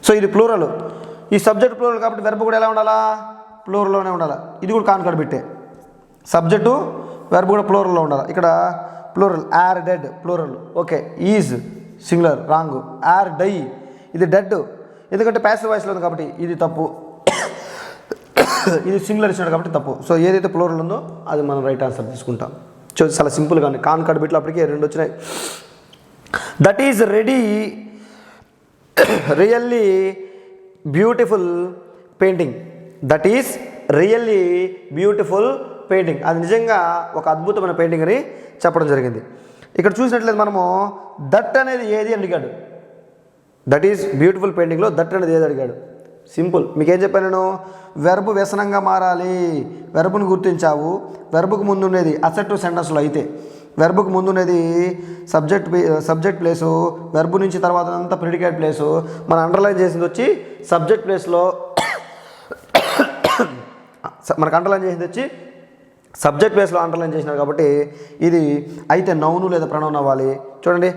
So ఇది ప్లూరల్. ఈ సబ్జెక్ట్ ప్లూరల్ కాబట్టి వెర్బ్ కూడా ఎలా ఉండాలా, ప్లూరల్లోనే ఉండాలి. ఇది కూడా కాన్కార్డ్ బిట్టే. సబ్జెక్టు వెర్బ్ కూడా ప్లూరల్లో ఉండాలి. ఇక్కడ plural, are dead plural, okay. Is singular, wrong. Are die, ఇది డెడ్ ఎందుకంటే ప్యాసివ్ వాయిస్లో ఉంది కాబట్టి ఇది తప్పు. ఇది సింగులర్ ఇచ్చినాడు కాబట్టి తప్పు. సో ఏదైతే ప్లూరల్ ఉందో అది మనం రైట్ ఆన్సర్ తీసుకుంటాం. చాలా సింపుల్గా ఉంది. కాన్కార్డ్ బిట్లు అప్పటికే 2 వచ్చినాయి. That is ready really beautiful painting. That is really beautiful painting. అది నిజంగా ఒక అద్భుతమైన పెయింటింగ్ అని చెప్పడం జరిగింది. ఇక్కడ చూసినట్లయితే మనము దట్ అనేది ఏది అడిగాడు. దట్ ఈస్ బ్యూటిఫుల్ పెయింటింగ్లో దట్ అనేది ఏది అడిగాడు. సింపుల్. మీకేం చెప్పాను నేను, వెర్బ్ వ్యసనంగా మారాలి. వెర్బ్ను గుర్తించావు. వెర్బ్కు ముందు ఉండేది అసెప్టివ్ సెంటెన్స్లో అయితే వెర్బ్కు ముందు ఉండేది సబ్జెక్ట్ ప్లేసు, వెర్బ్ నుంచి తర్వాత అంతా ప్రిడికేట్ ప్లేసు. మనం అండర్లైన్ చేసింది వచ్చి సబ్జెక్ట్ ప్లేస్లో, మనకు అండర్లైన్ చేసింది వచ్చి సబ్జెక్ట్ ప్లేస్లో అండర్లైన్ చేసినారు కాబట్టి ఇది అయితే నౌను లేదా ప్రొనౌన్ అవ్వాలి. చూడండి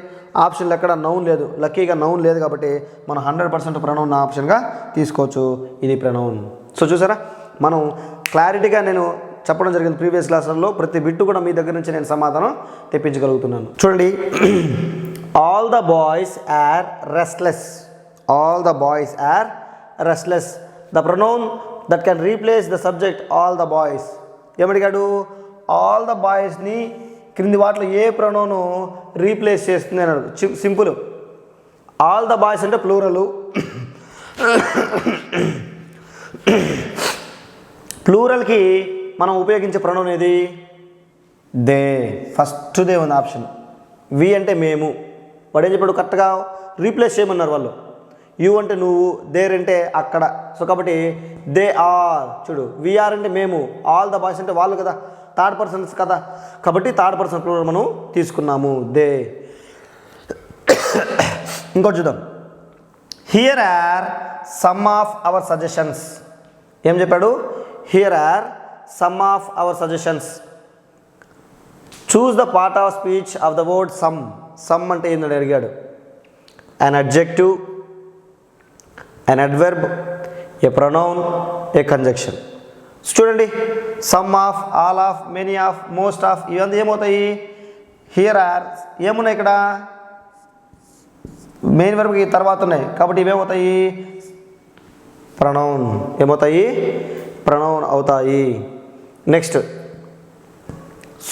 ఆప్షన్లు ఎక్కడ నౌన్ లేదు, లక్కీగా నౌన్ లేదు కాబట్టి మనం 100% ప్రొనౌన్ ఆప్షన్గా తీసుకోవచ్చు. ఇది ప్రొనౌన్. సో చూసారా, మనం క్లారిటీగా నేను చెప్పడం జరిగింది ప్రీవియస్ క్లాసులలో. ప్రతి బిట్టు కూడా మీ దగ్గర నుంచి నేను సమాధానం తెప్పించగలుగుతున్నాను. చూడండి, all the boys are restless. All the boys are restless. The pronoun that can replace the subject all the boys. ఏమడిగాడు, ఆల్ ద బాయ్స్ని క్రింది వాటిలో ఏ ప్రొనౌను రీప్లేస్ చేస్తుంది అన్నాడు. సింపుల్. ఆల్ ద బాయ్స్ అంటే ప్లూరలు. ప్లూరల్కి మనం ఉపయోగించే ప్రొనౌన్ ఏది, దే. ఫస్ట్ దే ఉంది ఆప్షన్. వి అంటే మేము. వాడు ఏం చెప్పాడు, కరెక్ట్గా రీప్లేస్ చేయమన్నారు వాళ్ళు. యూ అంటే నువ్వు, దేర్ అంటే అక్కడ. సో కాబట్టి దే ఆర్. చూడు, వీఆర్ అంటే మేము, ఆల్ ద బాయ్స్ అంటే వాళ్ళు కదా, థర్డ్ పర్సన్స్ కదా, కాబట్టి థర్డ్ పర్సన్ ప్లూరల్ మనం తీసుకున్నాము, దే. ఇంకోటి చూద్దాం. Here are some of our suggestions. ఏం చెప్పాడు, here are some of our suggestions. Choose the part of speech of the word some. Some అంటే ఏంటని అడిగాడు. an adjective, an adverb, a pronoun, a conjunction. చూడండి, some of, all of, many of, most of ఇవన్నీ ఏమవుతాయి, here are ఏమున్నాయి ఇక్కడ, main వర్బ్కి తర్వాత ఉన్నాయి కాబట్టి ఇవేమవుతాయి, ప్రొనౌన్. ఏమవుతాయి, ప్రొనౌన్ అవుతాయి. Next,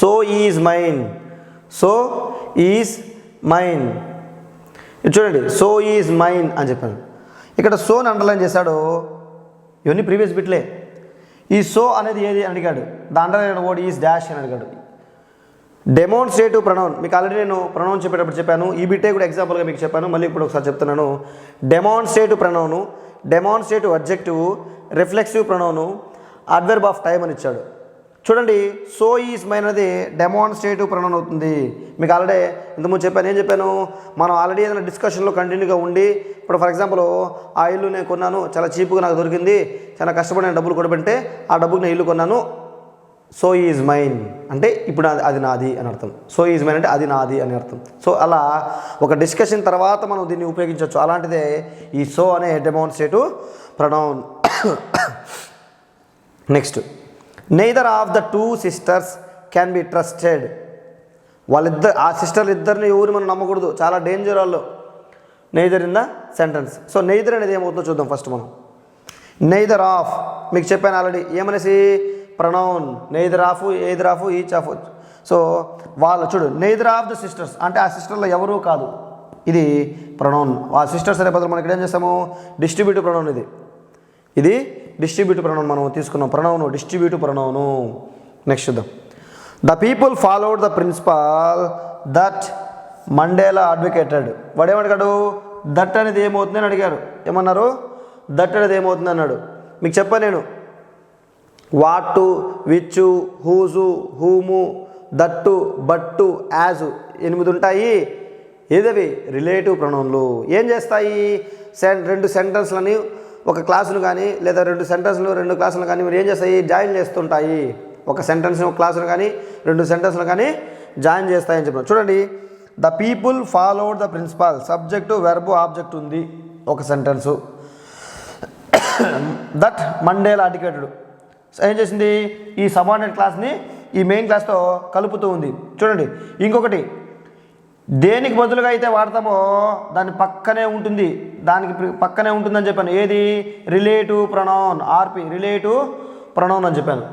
so is mine. So is mine. చూడండి, సో ఈజ్ మైన్ అని చెప్పాను. ఇక్కడ సోని అండర్లైన్ చేశాడు. ఇవన్నీ ప్రీవియస్ బిట్లే. ఈ సో అనేది ఏది అడిగాడు, the underline word is dash అని అడిగాడు. డెమోన్స్ట్రేటివ్ ప్రొనౌన్ మీకు ఆల్రెడీ నేను ప్రొనౌన్ చెప్పేటప్పుడు చెప్పాను. ఈ బిట్టే కూడా ఎగ్జాంపుల్గా మీకు చెప్పాను, మళ్ళీ ఇప్పుడు ఒకసారి చెప్తున్నాను. Demonstrative pronoun, demonstrative adjective, reflexive pronoun, adverb of time అని ఇచ్చాడు. చూడండి, సో ఈజ్ మైన్ అనేది డెమాన్స్ట్రేటివ్ ప్రొనౌన్ అవుతుంది. మీకు ఆల్రెడీ ఇంతకుముందు చెప్పాను. ఏం చెప్పాను, మనం ఆల్రెడీ ఏదైనా డిస్కషన్లో కంటిన్యూగా ఉండి, ఇప్పుడు ఫర్ ఎగ్జాంపుల్ ఆ ఇల్లు నేను కొన్నాను, చాలా చీప్గా నాకు దొరికింది, చాలా కష్టపడి నేను డబ్బులు కొడబెట్టే ఆ డబ్బుకి నేను ఇల్లు కొన్నాను, సో ఈజ్ మైన్ అంటే ఇప్పుడు అది నాది అని అర్థం. సో ఈజ్ మైన్ అంటే అది నాది అని అర్థం. సో అలా ఒక డిస్కషన్ తర్వాత మనం దీన్ని ఉపయోగించవచ్చు. అలాంటిదే ఈ సో అనే demonstrative pronoun. Next, neither of the two sisters can be trusted. ఆ సిస్టర్లు ఇద్దరిని ఎవరు మనం నమ్మకూడదు, చాలా డేంజర్ వాళ్ళు. Neither in the sentence. So neither అనేది ఏమవుతుందో చూద్దాం ఫస్ట్ మనం. నెయిదర్ ఆఫ్ మీకు చెప్పాను ఆల్రెడీ, ఏమనేసి pronoun neither of, either of, each of. So వాళ్ళు చూడు, నెయిదర్ ఆఫ్ ద సిస్టర్స్ అంటే ఆ సిస్టర్లో ఎవరూ కాదు, ఇది ప్రొనౌన్. ఆ సిస్టర్స్ అనే బదులు మనం ఇక్కడ ఏం చేస్తాము, డిస్ట్రిబ్యూటివ్ ప్రొనౌన్. ఇది డిస్ట్రిబ్యూటివ్ ప్రొనౌన్ మనం తీసుకున్నాం. Pronoun distributive pronoun. నెక్స్ట్ చూద్దాం. The people followed the principal that Mandela advocated. వాడు ఏమడిగాడు, దట్ అనేది ఏమవుతుంది అని అడిగారు. ఏమన్నారు, దట్ అనేది ఏమవుతుంది అన్నాడు. మీకు చెప్పాను నేను, వాటు, విచ్చు, హూజు, హూము, దట్టు, బట్టు, యాజు 8 ఉంటాయి. ఏదవి రిలేటివ్ ప్రొనౌన్లు. ఏం చేస్తాయి, రెండు సెంటెన్స్లని ఒక క్లాసులు కానీ లేదా రెండు సెంటెన్స్లు రెండు క్లాసులు కానీ మీరు ఏం చేస్తాయి, జాయిన్ చేస్తుంటాయి. ఒక సెంటెన్స్ని ఒక క్లాసులు కానీ రెండు సెంటెన్స్లు కానీ జాయిన్ చేస్తాయని చెప్పిన. చూడండి, the people followed the principle, subject verb object ఉంది ఒక సెంటెన్సు. దట్ మండేలా అడ్వకేటెడ్ ఏం చేసింది, ఈ సబార్డినేట్ క్లాస్ని ఈ మెయిన్ క్లాస్తో కలుపుతూ ఉంది. చూడండి, ఇంకొకటి, దేనికి బదులుగా అయితే వాడతామో దాని పక్కనే ఉంటుంది, దానికి పక్కనే ఉంటుందని చెప్పాను. ఏది, రిలేటివ్ ప్రొనౌన్, ఆర్పి రిలేటివ్ ప్రొనౌన్ అని చెప్పాను.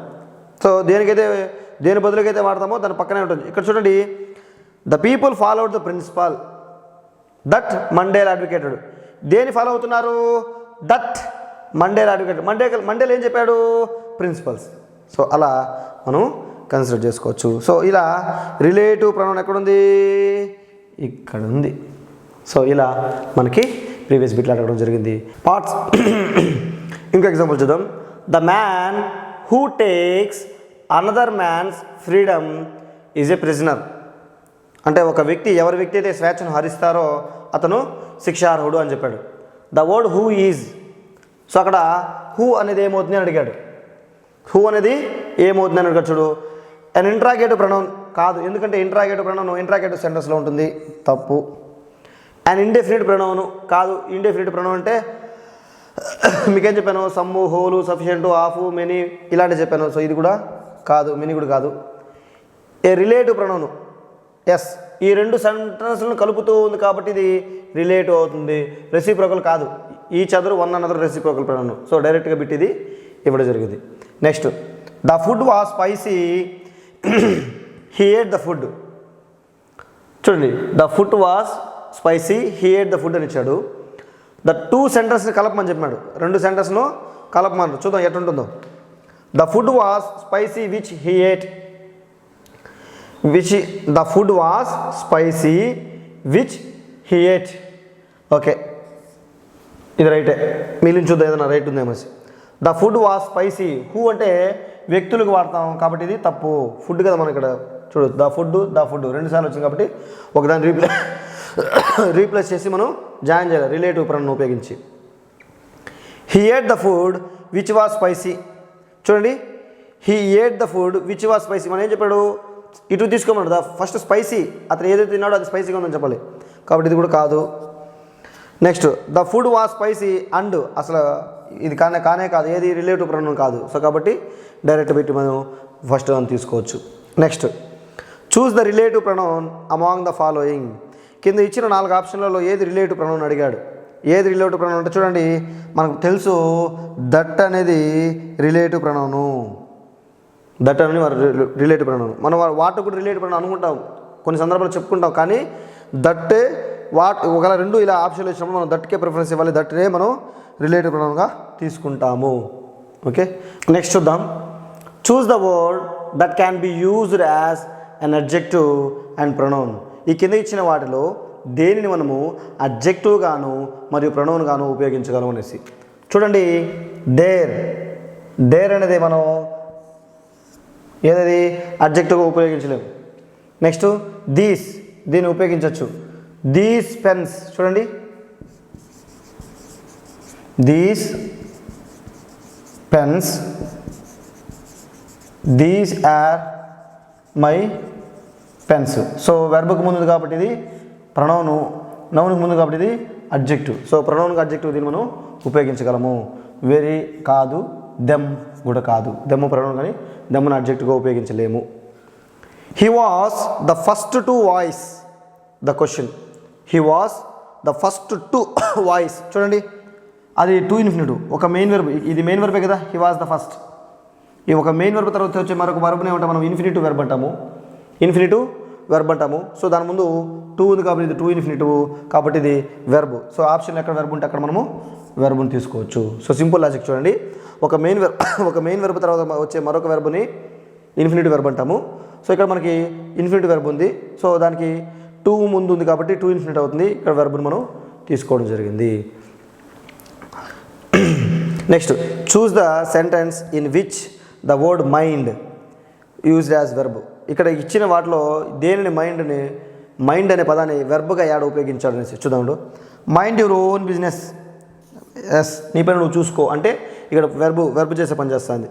సో దేని బదులుగా అయితే వాడతామో దాని పక్కనే ఉంటుంది. ఇక్కడ చూడండి, the people followed the principal that Mandela advocated. దేని ఫాలో అవుతున్నారు, దట్ మండేలా అడ్వకేటెడ్. మండేలా ఏం చెప్పాడు, ప్రిన్సిపల్స్. సో అలా మనం కన్సిడర్ చేసుకోవచ్చు. సో ఇలా రిలేటివ్ ప్రొనౌన్ ఎక్కడుంది, ఇక్కడ ఉంది. సో ఇలా మనకి ప్రీవియస్ బిట్లో అడగడం జరిగింది. పార్ట్స్ ఇంకో ఎగ్జాంపుల్ చూద్దాం. The man who takes another man's freedom is a prisoner. అంటే ఒక వ్యక్తి, ఎవరి వ్యక్తి అయితే స్వేచ్ఛను హరిస్తారో అతను శిక్షార్హుడు అని చెప్పాడు. The word who is. So అక్కడ హూ అనేది ఏమవుతుంది అని అడిగాడు. హూ అనేది ఏమవుతుంది అని అడిగాడు. చూడు, అండ్ ఇంట్రాగేటివ్ ప్రొనౌన్ కాదు, ఎందుకంటే ఇంట్రాగేటివ్ ప్రొనౌన్ ఇంట్రాగేటివ్ సెంటెన్స్లో ఉంటుంది, తప్పు. అండ్ ఇండెఫినిట్ ప్రొనౌన్ కాదు. ఇండెఫినిట్ ప్రొనౌన్ అంటే మీకేం చెప్పాను, some, whole, sufficient, half, many ఇలాంటివి చెప్పాను. సో ఇది కూడా కాదు, మెనీ కూడా కాదు. ఏ రిలేటివ్ ప్రొనౌన్, ఎస్, ఈ రెండు సెంటెన్స్లను కలుపుతూ ఉంది కాబట్టి ఇది రిలేటివ్ అవుతుంది. రెసిప్రోకల్ కాదు. Each other, one another reciprocal pronoun. So డైరెక్ట్గా బిట్ ఇది ఇవ్వడం జరిగింది. Next, the food was spicy, he ate the food. చూడండి, the food was spicy, he ate the food అని ఇచ్చాడు. ద టూ సెంటెన్స్ని కలపమని చెప్పాడు. రెండు సెంటెన్స్ను కలపమని చూద్దాం ఎట్లుంటుందో. The food was spicy which he ate, the food was spicy which he ate. Okay, ఇది రైటే. మిగిలిన చూద్దాం ఏదైనా రైట్ ఉందేమో. The food was spicy, who అంటే వ్యక్తులకు వాడతాం కాబట్టి ఇది తప్పు. ఫుడ్ కదా మనం ఇక్కడ చూడు, ద ఫుడ్ రెండుసార్లు వచ్చింది కాబట్టి ఒకదాన్ని రీప్లేస్ చేసి మనం జాయిన్ చేయాలి రిలేటివ్ ప్రొనౌన్ ఉపయోగించి. He ate the food which was spicy. చూడండి, he ate the food which was spicy. మనం ఏం చెప్పాడు, ఇటు తీసుకోమన్నాడు. ఫస్ట్ స్పైసీ, అతను ఏదైతే తిన్నాడో అది స్పైసీగా ఉందని చెప్పాలి కాబట్టి ఇది కూడా కాదు. Next, the food was spicy and, అసలు ఇది కానే కాదు, ఏది రిలేటివ్ ప్రొనౌన్ కాదు. సో కాబట్టి డైరెక్ట్ పెట్టి మనం ఫస్ట్ అని తీసుకోవచ్చు. Next, choose the relative pronoun among the following. కింద ఇచ్చిన 4 ఆప్షన్లలో ఏది రిలేటివ్ ప్రొనౌన్ అడిగాడు. ఏది రిలేటివ్ ప్రొనౌన్ అంటే చూడండి, మనకు తెలుసు దట్ అనేది రిలేటివ్ ప్రొనౌను. దట్ అనేది రిలేటివ్ ప్రొనౌన్. మనం వాటి కూడా రిలేటివ్ ప్రొనౌన్ అనుకుంటాం, కొన్ని సందర్భాలు చెప్పుకుంటాం. కానీ దట్టే ఒకవేళ రెండు ఇలా ఆప్షన్లు వచ్చినప్పుడు మనం దట్కే ప్రిఫరెన్స్ ఇవ్వాలి. దట్టే మనం రిలేటివ్ ప్రొనౌన్గా తీసుకుంటాము. ఓకే, నెక్స్ట్ చూద్దాం. చూస్ the word that can be used as an adjective and pronoun. ఈ కింద ఇచ్చిన వాటిలో దేనిని మనము అడ్జెక్టివ్ గాను మరియు ప్రొనౌన్ గాను ఉపయోగించగలం అనేసి. చూడండి, డేర్ అనేది మనం ఏదది అడ్జెక్టివ్గా ఉపయోగించలేము. నెక్స్ట్ దీస్, దీన్ని ఉపయోగించవచ్చు. దీస్ పెన్స్, చూడండి these pens, these are my pens. So వెర్బ్కి ముందు కాబట్టి ఇది ప్రొనౌను, నౌన్కి ముందు కాబట్టి ఇది అడ్జెక్టివ్. సో ప్రొనౌన్కి అడ్జెక్టివ్ దీన్ని మనం ఉపయోగించగలము. వెరీ కాదు, దెమ్ కూడా కాదు. దెమ్ ప్రొనౌన్ కానీ దెమ్ను అడ్జెక్టివ్గా ఉపయోగించలేము. He was the first to voice the question. He was the first to voice, చూడండి అది టు ఇన్ఫినిటివ్, ఒక మెయిన్ వెర్బ్. ఇది మెయిన్ వెర్బే కదా, హీ వాస్ ద ఫస్ట్. ఈ ఒక మెయిన్ వెర్బ్ తర్వాత వచ్చే మరొక వెర్బ్నే ఉంటాం మనం ఇన్ఫినిటివ్ వెర్బ్ అంటాము. ఇన్ఫినిటివ్ వెర్బ్ అంటాము. సో దాని ముందు టూ ఉంది కాబట్టి ఇది టూ ఇన్ఫినిటివ్ కాబట్టి ఇది వెర్బ్. సో ఆప్షన్ ఎక్కడ వెర్బ్ ఉంటే అక్కడ మనము వెర్బ్ని తీసుకోవచ్చు. సో సింపుల్ లాజిక్ చూడండి, ఒక మెయిన్ వెర్బ్ తర్వాత వచ్చే మరొక వెర్బ్ని ఇన్ఫినిటివ్ వెర్బ్ అంటాము. సో ఇక్కడ మనకి ఇన్ఫినిటివ్ వెర్బ్ ఉంది, సో దానికి టూ ముందు ఉంది కాబట్టి టూ ఇన్ఫినిటివ్ అవుతుంది. ఇక్కడ వెర్బ్ని మనం తీసుకోవడం జరిగింది. Next choose the sentence in which the word mind used as verb. ఇక్కడ ఇచ్చిన వాటిలో దేనిని మైండ్ అనే పదాన్ని వెర్బ్గా యాడ్ ఉపయోగించాడు అనేసి చూద్దాం. మైండ్ యువర్ ఓన్ బిజినెస్, ఎస్ నీ పైన నువ్వు చూసుకో అంటే ఇక్కడ వెర్బ్ చేసే పని చేస్తుంది.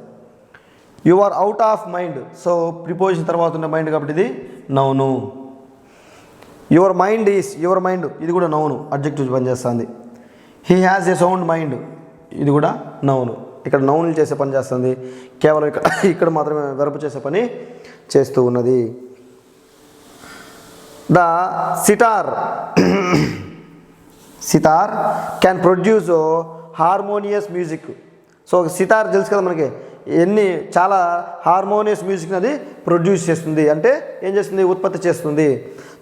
You are out of mind, so preposition తర్వాత ఉన్న మైండ్ కాబట్టి ఇది noun. Your mind is, your mind ఇది కూడా నౌను, అడ్జెక్టివ్ పనిచేస్తుంది. He has a sound mind, ఇది కూడా నౌను. ఇక్కడ నౌన్లు చేసే పని చేస్తుంది, కేవలం ఇక్కడ మాత్రమే వెర్బ్ చేసే పని చేస్తూ ఉన్నది. The sitar can produce harmonious music. So sitar తెలుసు కదా మనకి, చాలా హార్మోనియస్ మ్యూజిక్ని అది ప్రొడ్యూస్ చేస్తుంది, అంటే ఏం చేస్తుంది, ఉత్పత్తి చేస్తుంది.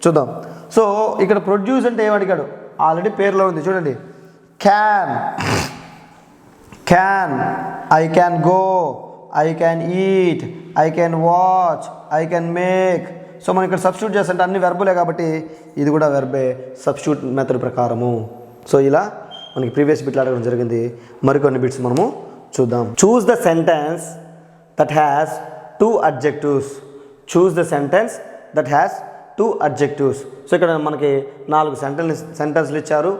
చూద్దాం. సో ఇక్కడ ప్రొడ్యూస్ అంటే ఏమడిగాడు, ఆల్రెడీ పేరులో ఉంది చూడండి. Can, I can go, I can eat, I can watch, I can make. So మనం ఇక్కడ సబ్స్టిట్యూట్ చేస్తుంటే అన్ని వెర్బులే కాబట్టి ఇది కూడా వెర్బే సబ్స్టిట్యూట్ మెథడ్ ప్రకారము. సో ఇలా మనకి ప్రీవియస్ బిట్లు అడగడం జరిగింది. మరికొన్ని బిట్స్ మనము చూద్దాం. చూస్ the sentence that has two adjectives. Choose the sentence that has two adjectives. So ఇక్కడ మనకి 4 సెంటెన్స్లు ఇచ్చారు.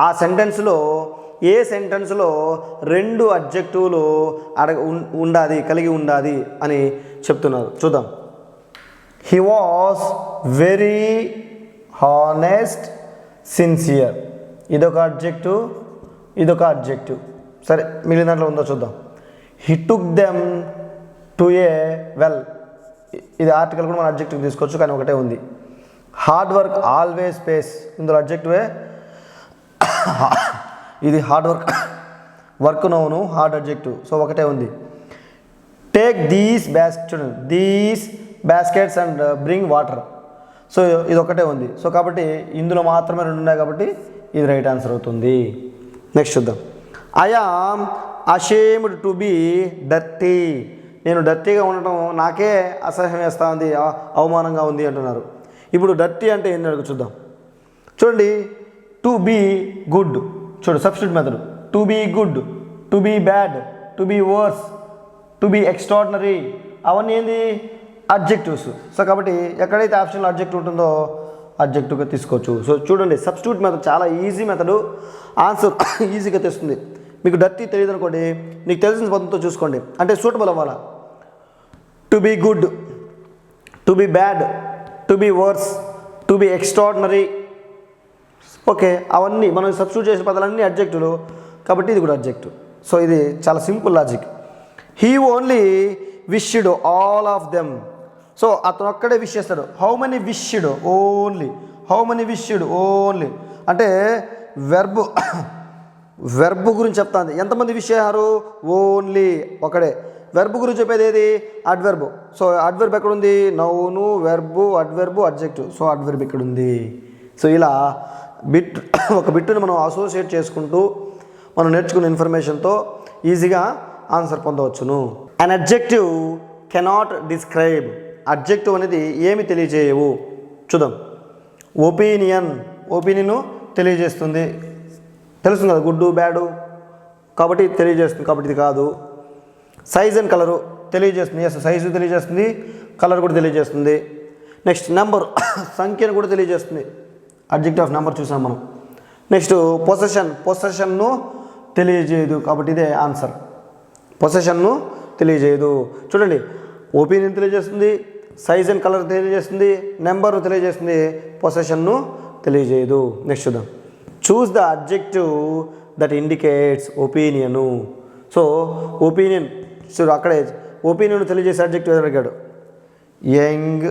ఆ సెంటెన్స్లో ఏ సెంటెన్స్లో 2 అడ్జెక్టివ్లు కలిగి ఉండాలి అని చెప్తున్నారు. చూద్దాం. He was very honest sincere, ఇదొక అడ్జెక్టివ్. సరే మిగిలిన దాంట్లో ఉందో చూద్దాం. He took them to A well, ఇది ఆర్టికల్ కూడా మనం అడ్జెక్టివ్ తీసుకోవచ్చు కానీ ఒకటే ఉంది. హార్డ్ వర్క్ ఆల్వేస్ పేస్, ఇందులో అడ్జెక్టివే, ఇది hard work noun, hard adjective. So ఒకటే ఉంది. Take these baskets and bring water. So ఇది ఒకటే ఉంది. సో కాబట్టి ఇందులో మాత్రమే 2 ఉన్నాయి కాబట్టి ఇది రైట్ ఆన్సర్ అవుతుంది. నెక్స్ట్ చూద్దాం. I am ashamed to be dirty, నేను డర్టీగా ఉండటం నాకే అసహ్యం వేస్తూ ఉంది, అవమానంగా ఉంది అంటున్నారు. ఇప్పుడు డర్టీ అంటే ఏంటి అడుగు చూద్దాం. చూడండి, టు బీ గుడ్, చూడు substitute method. To be good, to be bad, to be worse, to be extraordinary, అవన్నీ ఏంది అడ్జెక్టివ్స్. సో కాబట్టి ఎక్కడైతే ఆప్షన్లో అడ్జెక్టివ్ ఉంటుందో అడ్జెక్టివ్గా తీసుకోవచ్చు. సో చూడండి, సబ్స్టిట్యూట్ మెథడ్ చాలా ఈజీ మెథడ్, ఆన్సర్ ఈజీగా తెస్తుంది. మీకు డర్టీ తెలియదు అనుకోండి, నీకు తెలిసిన పదంతో చూసుకోండి, అంటే సూటబుల్ అవ్వాలా. To be good, to be bad, to be worse, to be extraordinary. Okay, అవన్నీ మనం సబ్స్టిట్యూట్ చేసిన పదాలన్నీ అడ్జెక్టివ్లు కాబట్టి ఇది కూడా అడ్జెక్టివ్. సో ఇది చాలా simple logic. He only wished all of them. So అతను ఒక్కడే విష్ చేస్తాడు. How many wished only, how many wished only అంటే వెర్బ్ గురించి చెప్తాంది. ఎంతమంది విష్ చేశారు, ఓన్లీ ఒకడే. వెర్బ్ గురించి చెప్పేది ఏది, అడ్వెర్బ్. సో అడ్వెర్బ్ ఎక్కడుంది, నౌను, వెర్బు, అడ్వెర్బు, అడ్జెక్టివ్. సో అడ్వెర్బ్ ఇక్కడ ఉంది. సో ఇలా ఒక బిట్టుని మనం అసోసియేట్ చేసుకుంటూ మనం నేర్చుకున్న ఇన్ఫర్మేషన్తో ఈజీగా ఆన్సర్ పొందవచ్చును. అన్ అడ్జెక్టివ్ కెనాట్ డిస్క్రైబ్, అడ్జెక్టివ్ అనేది ఏమి తెలియజేయవు. చూద్దాం. ఒపీనియన్ తెలియజేస్తుంది, తెలుస్తుంది కదా, గుడ్డు బ్యాడు కాబట్టి తెలియజేస్తుంది, కాబట్టి ఇది కాదు. సైజ్ అండ్ కలరు తెలియజేస్తుంది. ఎస్, సైజు తెలియజేస్తుంది, కలర్ కూడా తెలియజేస్తుంది. నెక్స్ట్ నెంబర్ సంఖ్యను కూడా తెలియజేస్తుంది. అడ్జెక్టివ్ ఆఫ్ నెంబర్ చూసాం మనం. నెక్స్ట్ పొసెషన్ను తెలియజేయదు కాబట్టి ఇదే ఆన్సర్. పొసెషన్ను తెలియజేయదు. చూడండి, ఒపీనియన్ తెలియజేస్తుంది, సైజ్ అండ్ కలర్ తెలియజేస్తుంది, నెంబర్ను తెలియజేస్తుంది, పొసెషన్ను తెలియజేయదు. నెక్స్ట్ చూద్దాం. Choose the adjective that indicates opinion. So opinion చూడు, అక్కడే ఒపీనియన్ తెలియజేసే అడ్జెక్టివ్ అడిగాడు. యంగ్,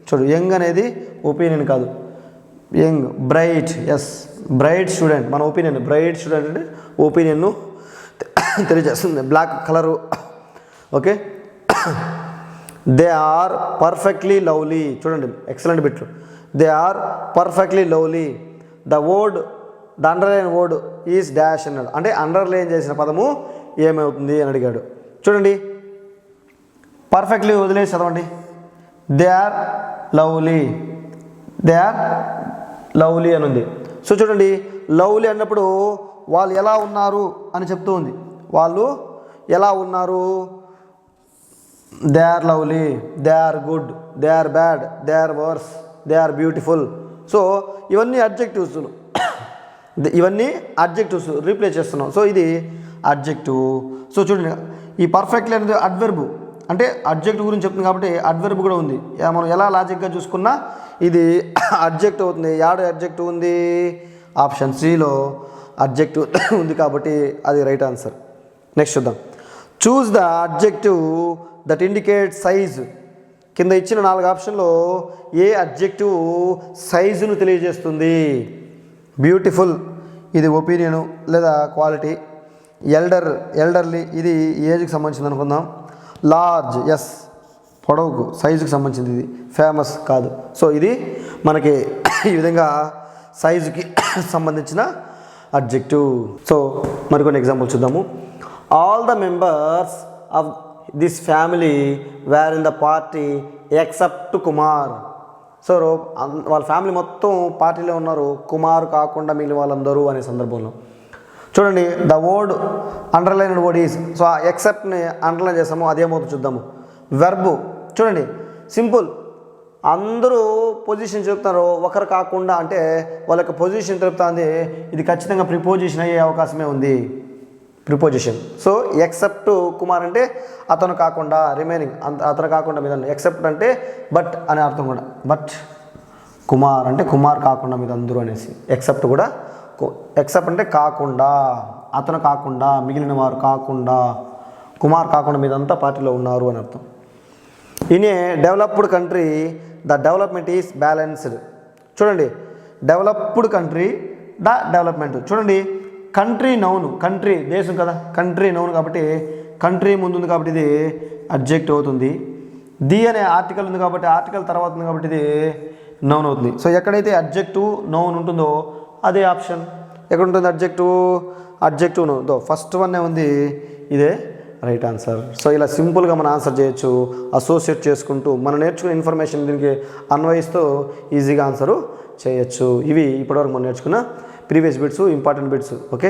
చూడు యంగ్ అనేది ఒపీనియన్ కాదు, యంగ్. బ్రైట్, ఎస్ బ్రైట్ స్టూడెంట్, మన ఒపీనియన్ బ్రైట్ స్టూడెంట్ అంటే ఒపీనియన్ను తెలియజేస్తుంది. Black colour, okay. They are perfectly lovely, చూడండి ఎక్సలెంట్ బిట్లు. They are perfectly lovely. The underline word is dash అన్నాడు. అంటే అండర్లైన్ చేసిన పదము ఏమవుతుంది అని అడిగాడు. చూడండి, పర్ఫెక్ట్లీ వదిలేసి చదవండి. They are lovely, they are lovely అని ఉంది. సో చూడండి, లవ్లీ అన్నప్పుడు వాళ్ళు ఎలా ఉన్నారు అని చెప్తూ ఉంది. వాళ్ళు ఎలా ఉన్నారు? They are lovely, they are good, they are bad, they are worse, they are beautiful. So ఇవన్నీ అడ్జెక్టివ్స్, ఇవన్నీ అడ్జెక్టివ్స్ రీప్లేస్ చేస్తున్నాం. సో ఇది అడ్జెక్టివ్. సో చూడండి, ఈ పర్ఫెక్ట్లీ అనేది అడ్వర్బ్, అంటే అడ్జెక్టివ్ గురించి చెప్తుంది కాబట్టి అడ్వర్బ్ కూడా ఉంది. మనం ఎలా లాజిక్గా చూసుకున్నా ఇది అడ్జెక్టివ్ అవుతుంది. యాడ్ అడ్జెక్టివ్ ఉంది, ఆప్షన్ సిలో అడ్జెక్టివ్ ఉంది కాబట్టి అది రైట్ ఆన్సర్. నెక్స్ట్ చూద్దాం. Choose the adjective that indicate size. కింద ఇచ్చిన 4 ఆప్షన్లో ఏ అడ్జెక్టివ్ సైజును తెలియజేస్తుంది? బ్యూటిఫుల్, ఇది ఒపీనియను లేదా క్వాలిటీ. ఎల్డర్లీ, ఇది ఏజ్కి సంబంధించింది అనుకుందాం. లార్జ్, ఎస్ పొడవుకు సైజుకి సంబంధించింది. ఇది ఫేమస్ కాదు. సో ఇది మనకి ఈ విధంగా సైజుకి సంబంధించిన అడ్జెక్టివ్. సో మరికొన్ని ఎగ్జాంపుల్ చూద్దాము. All the members of this family wear in the party except Kumar. So వాళ్ళ ఫ్యామిలీ మొత్తం పార్టీలో ఉన్నారు, కుమార్ కాకుండా మిగిలిన వాళ్ళందరూ అనే సందర్భంలో చూడండి, the word underlined word is. So ఆ ఎక్సెప్ట్ని అండర్లైన్ చేస్తాము, అదేమవుతుందో చూద్దాము. వెర్బు చూడండి, సింపుల్. అందరూ పొజిషన్ చెప్తున్నారు, ఒకరు కాకుండా అంటే వాళ్ళ యొక్క పొజిషన్ తెలుపుతుంది. ఇది ఖచ్చితంగా ప్రిపోజిషన్ అయ్యే అవకాశమే ఉంది, ప్రిపోజిషన్. సో ఎక్సెప్ట్ కుమార్ అంటే అతను కాకుండా, రిమైనింగ్ అతను కాకుండా మీద. ఎక్సెప్ట్ అంటే బట్ అనే అర్థం కూడా. బట్ కుమార్ అంటే కుమార్ కాకుండా మీద అందరూ అనేసి. ఎక్సెప్ట్ కూడా, ఎక్సెప్ట్ అంటే కాకుండా, అతను కాకుండా, మిగిలిన వారు కాకుండా, కుమార్ కాకుండా మీదంతా పార్టీలో ఉన్నారు అని అర్థం. In a developed country the development is balanced. చూడండి, డెవలప్డ్ కంట్రీ ద డెవలప్మెంట్. చూడండి, కంట్రీ నౌన్, కంట్రీ దేశం కదా, కంట్రీ నౌన్ కాబట్టి కంట్రీ ముందుంది కాబట్టి ఇది అడ్జెక్ట్ అవుతుంది. ది అనే ఆర్టికల్ ఉంది కాబట్టి ఆర్టికల్ తర్వాత ఉంది కాబట్టి ఇది నౌన్ అవుతుంది. సో ఎక్కడైతే అడ్జెక్టివ్ నౌన్ ఉంటుందో అదే ఆప్షన్. ఎక్కడ ఉంటుంది అడ్జెక్టివ్ నౌన్? ఫస్ట్ వన్నే ఉంది, ఇదే రైట్ ఆన్సర్. సో ఇలా సింపుల్గా మనం ఆన్సర్ చేయొచ్చు, అసోసియేట్ చేసుకుంటూ మనం నేర్చుకునే ఇన్ఫర్మేషన్ దీనికి అన్వయిస్తూ ఈజీగా ఆన్సరు చేయొచ్చు. ఇవి ఇప్పటివరకు మనం నేర్చుకున్న previous bits, important bits. Okay.